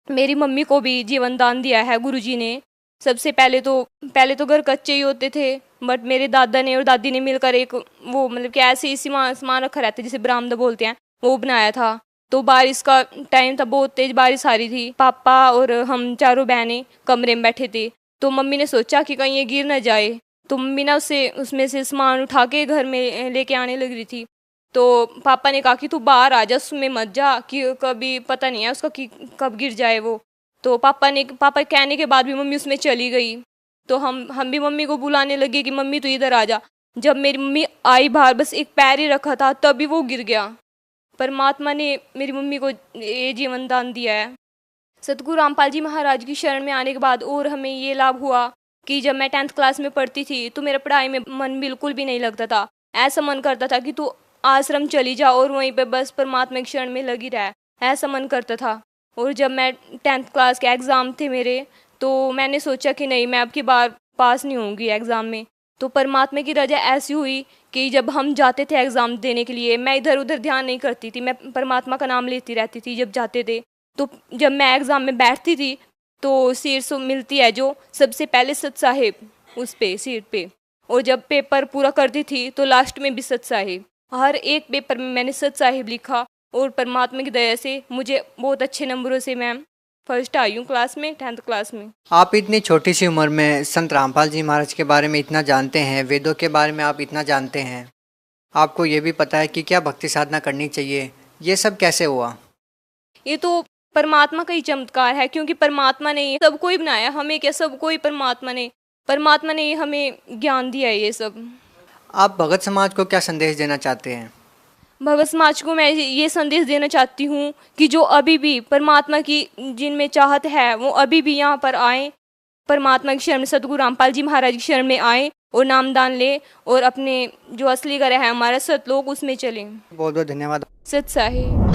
मेरी मम्मी को भी जीवन दान दिया है गुरुजी ने। सबसे पहले तो घर कच्चे ही होते थे, बट मेरे दादा ने और दादी ने मिलकर एक वो, मतलब कि ऐसे ही सामान रखा रहता है जिसे बरामदा बोलते हैं, वो बनाया था। तो बारिश का टाइम था, बहुत तेज बारिश आ रही थी। पापा और हम चारों बहनें कमरे में बैठे थे, तो मम्मी ने सोचा कि कहीं ये गिर न जाए, तो मम्मी ना उसमें से सामान उठा के घर में लेके आने लग रही थी। तो पापा ने कहा कि तू बाहर आ जा, उसमें मत जा, कि कभी पता नहीं है उसका कि कब गिर जाए वो। तो पापा कहने के बाद भी मम्मी उसमें चली गई। तो हम भी मम्मी को बुलाने लगे कि मम्मी तू इधर आ जा। जब मेरी मम्मी आई बाहर, बस एक पैर ही रखा था तभी वो गिर गया। परमात्मा ने मेरी मम्मी को ये जीवन दान दिया है। सतगुरु रामपाल जी महाराज की शरण में आने के बाद और हमें ये लाभ हुआ कि जब मैं 10th क्लास में पढ़ती थी तो मेरा पढ़ाई में मन बिल्कुल भी नहीं लगता था। ऐसा मन करता था कि तू आश्रम चली जा और वहीं पे बस परमात्मा की शरण में लगी रह, ऐसा मन करता था। और जब मैं 10th क्लास के एग्ज़ाम थे मेरे, तो मैंने सोचा कि नहीं, मैं अब की बार पास नहीं होंगी एग्ज़ाम में। तो परमात्मा की रजा ऐसी हुई कि जब हम जाते थे एग्ज़ाम देने के लिए, मैं इधर उधर ध्यान नहीं करती थी, मैं परमात्मा का नाम लेती रहती थी जब जाते थे। तो जब मैं एग्ज़ाम में बैठती थी तो सीट मिलती है जो सबसे पहले सत साहिब उस पे सीट पे, और जब पेपर पूरा करती थी तो लास्ट में भी सत साहिब। हर एक पेपर में मैंने सत साहिब लिखा और परमात्मा की दया से मुझे बहुत अच्छे नंबरों से मैं फर्स्ट आई हूँ क्लास में, 10th क्लास में। आप इतनी छोटी सी उम्र में संत रामपाल जी महाराज के बारे में इतना जानते हैं, वेदों के बारे में आप इतना जानते हैं, आपको ये भी पता है कि क्या भक्ति साधना करनी चाहिए, ये सब कैसे हुआ? ये तो परमात्मा का ही चमत्कार है, क्योंकि परमात्मा ने सबको ही बनाया, हमें क्या, सबको ही परमात्मा ने हमें ज्ञान दिया है ये सब। आप भगत समाज को क्या संदेश देना चाहते हैं? भगत समाज को मैं ये संदेश देना चाहती हूँ कि जो अभी भी परमात्मा की जिनमें चाहत है वो अभी भी यहाँ पर आए, परमात्मा की शरण में, सतगुरु रामपाल जी महाराज की शरण में आए और नामदान ले और अपने जो असली घर है हमारा सतलोक उसमें चलें। बहुत बहुत धन्यवाद। सत साहिब।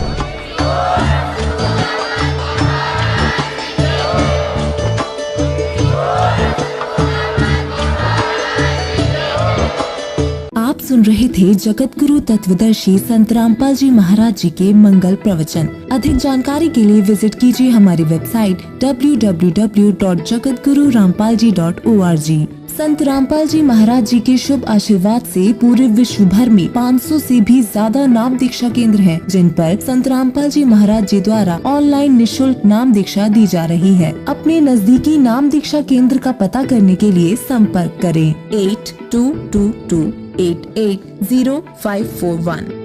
आप सुन रहे थे जगत गुरु तत्वदर्शी संत रामपाल जी महाराज जी के मंगल प्रवचन। अधिक जानकारी के लिए विजिट कीजिए हमारी वेबसाइट www.jagatgururampalji.org। संत रामपाल जी महाराज जी के शुभ आशीर्वाद से पूरे विश्व भर में 500 से भी ज्यादा नाम दीक्षा केंद्र हैं, जिन पर संत रामपाल जी महाराज जी द्वारा ऑनलाइन निशुल्क नाम दीक्षा दी जा रही है। अपने नजदीकी नाम दीक्षा केंद्र का पता करने के लिए संपर्क करें 8222880541।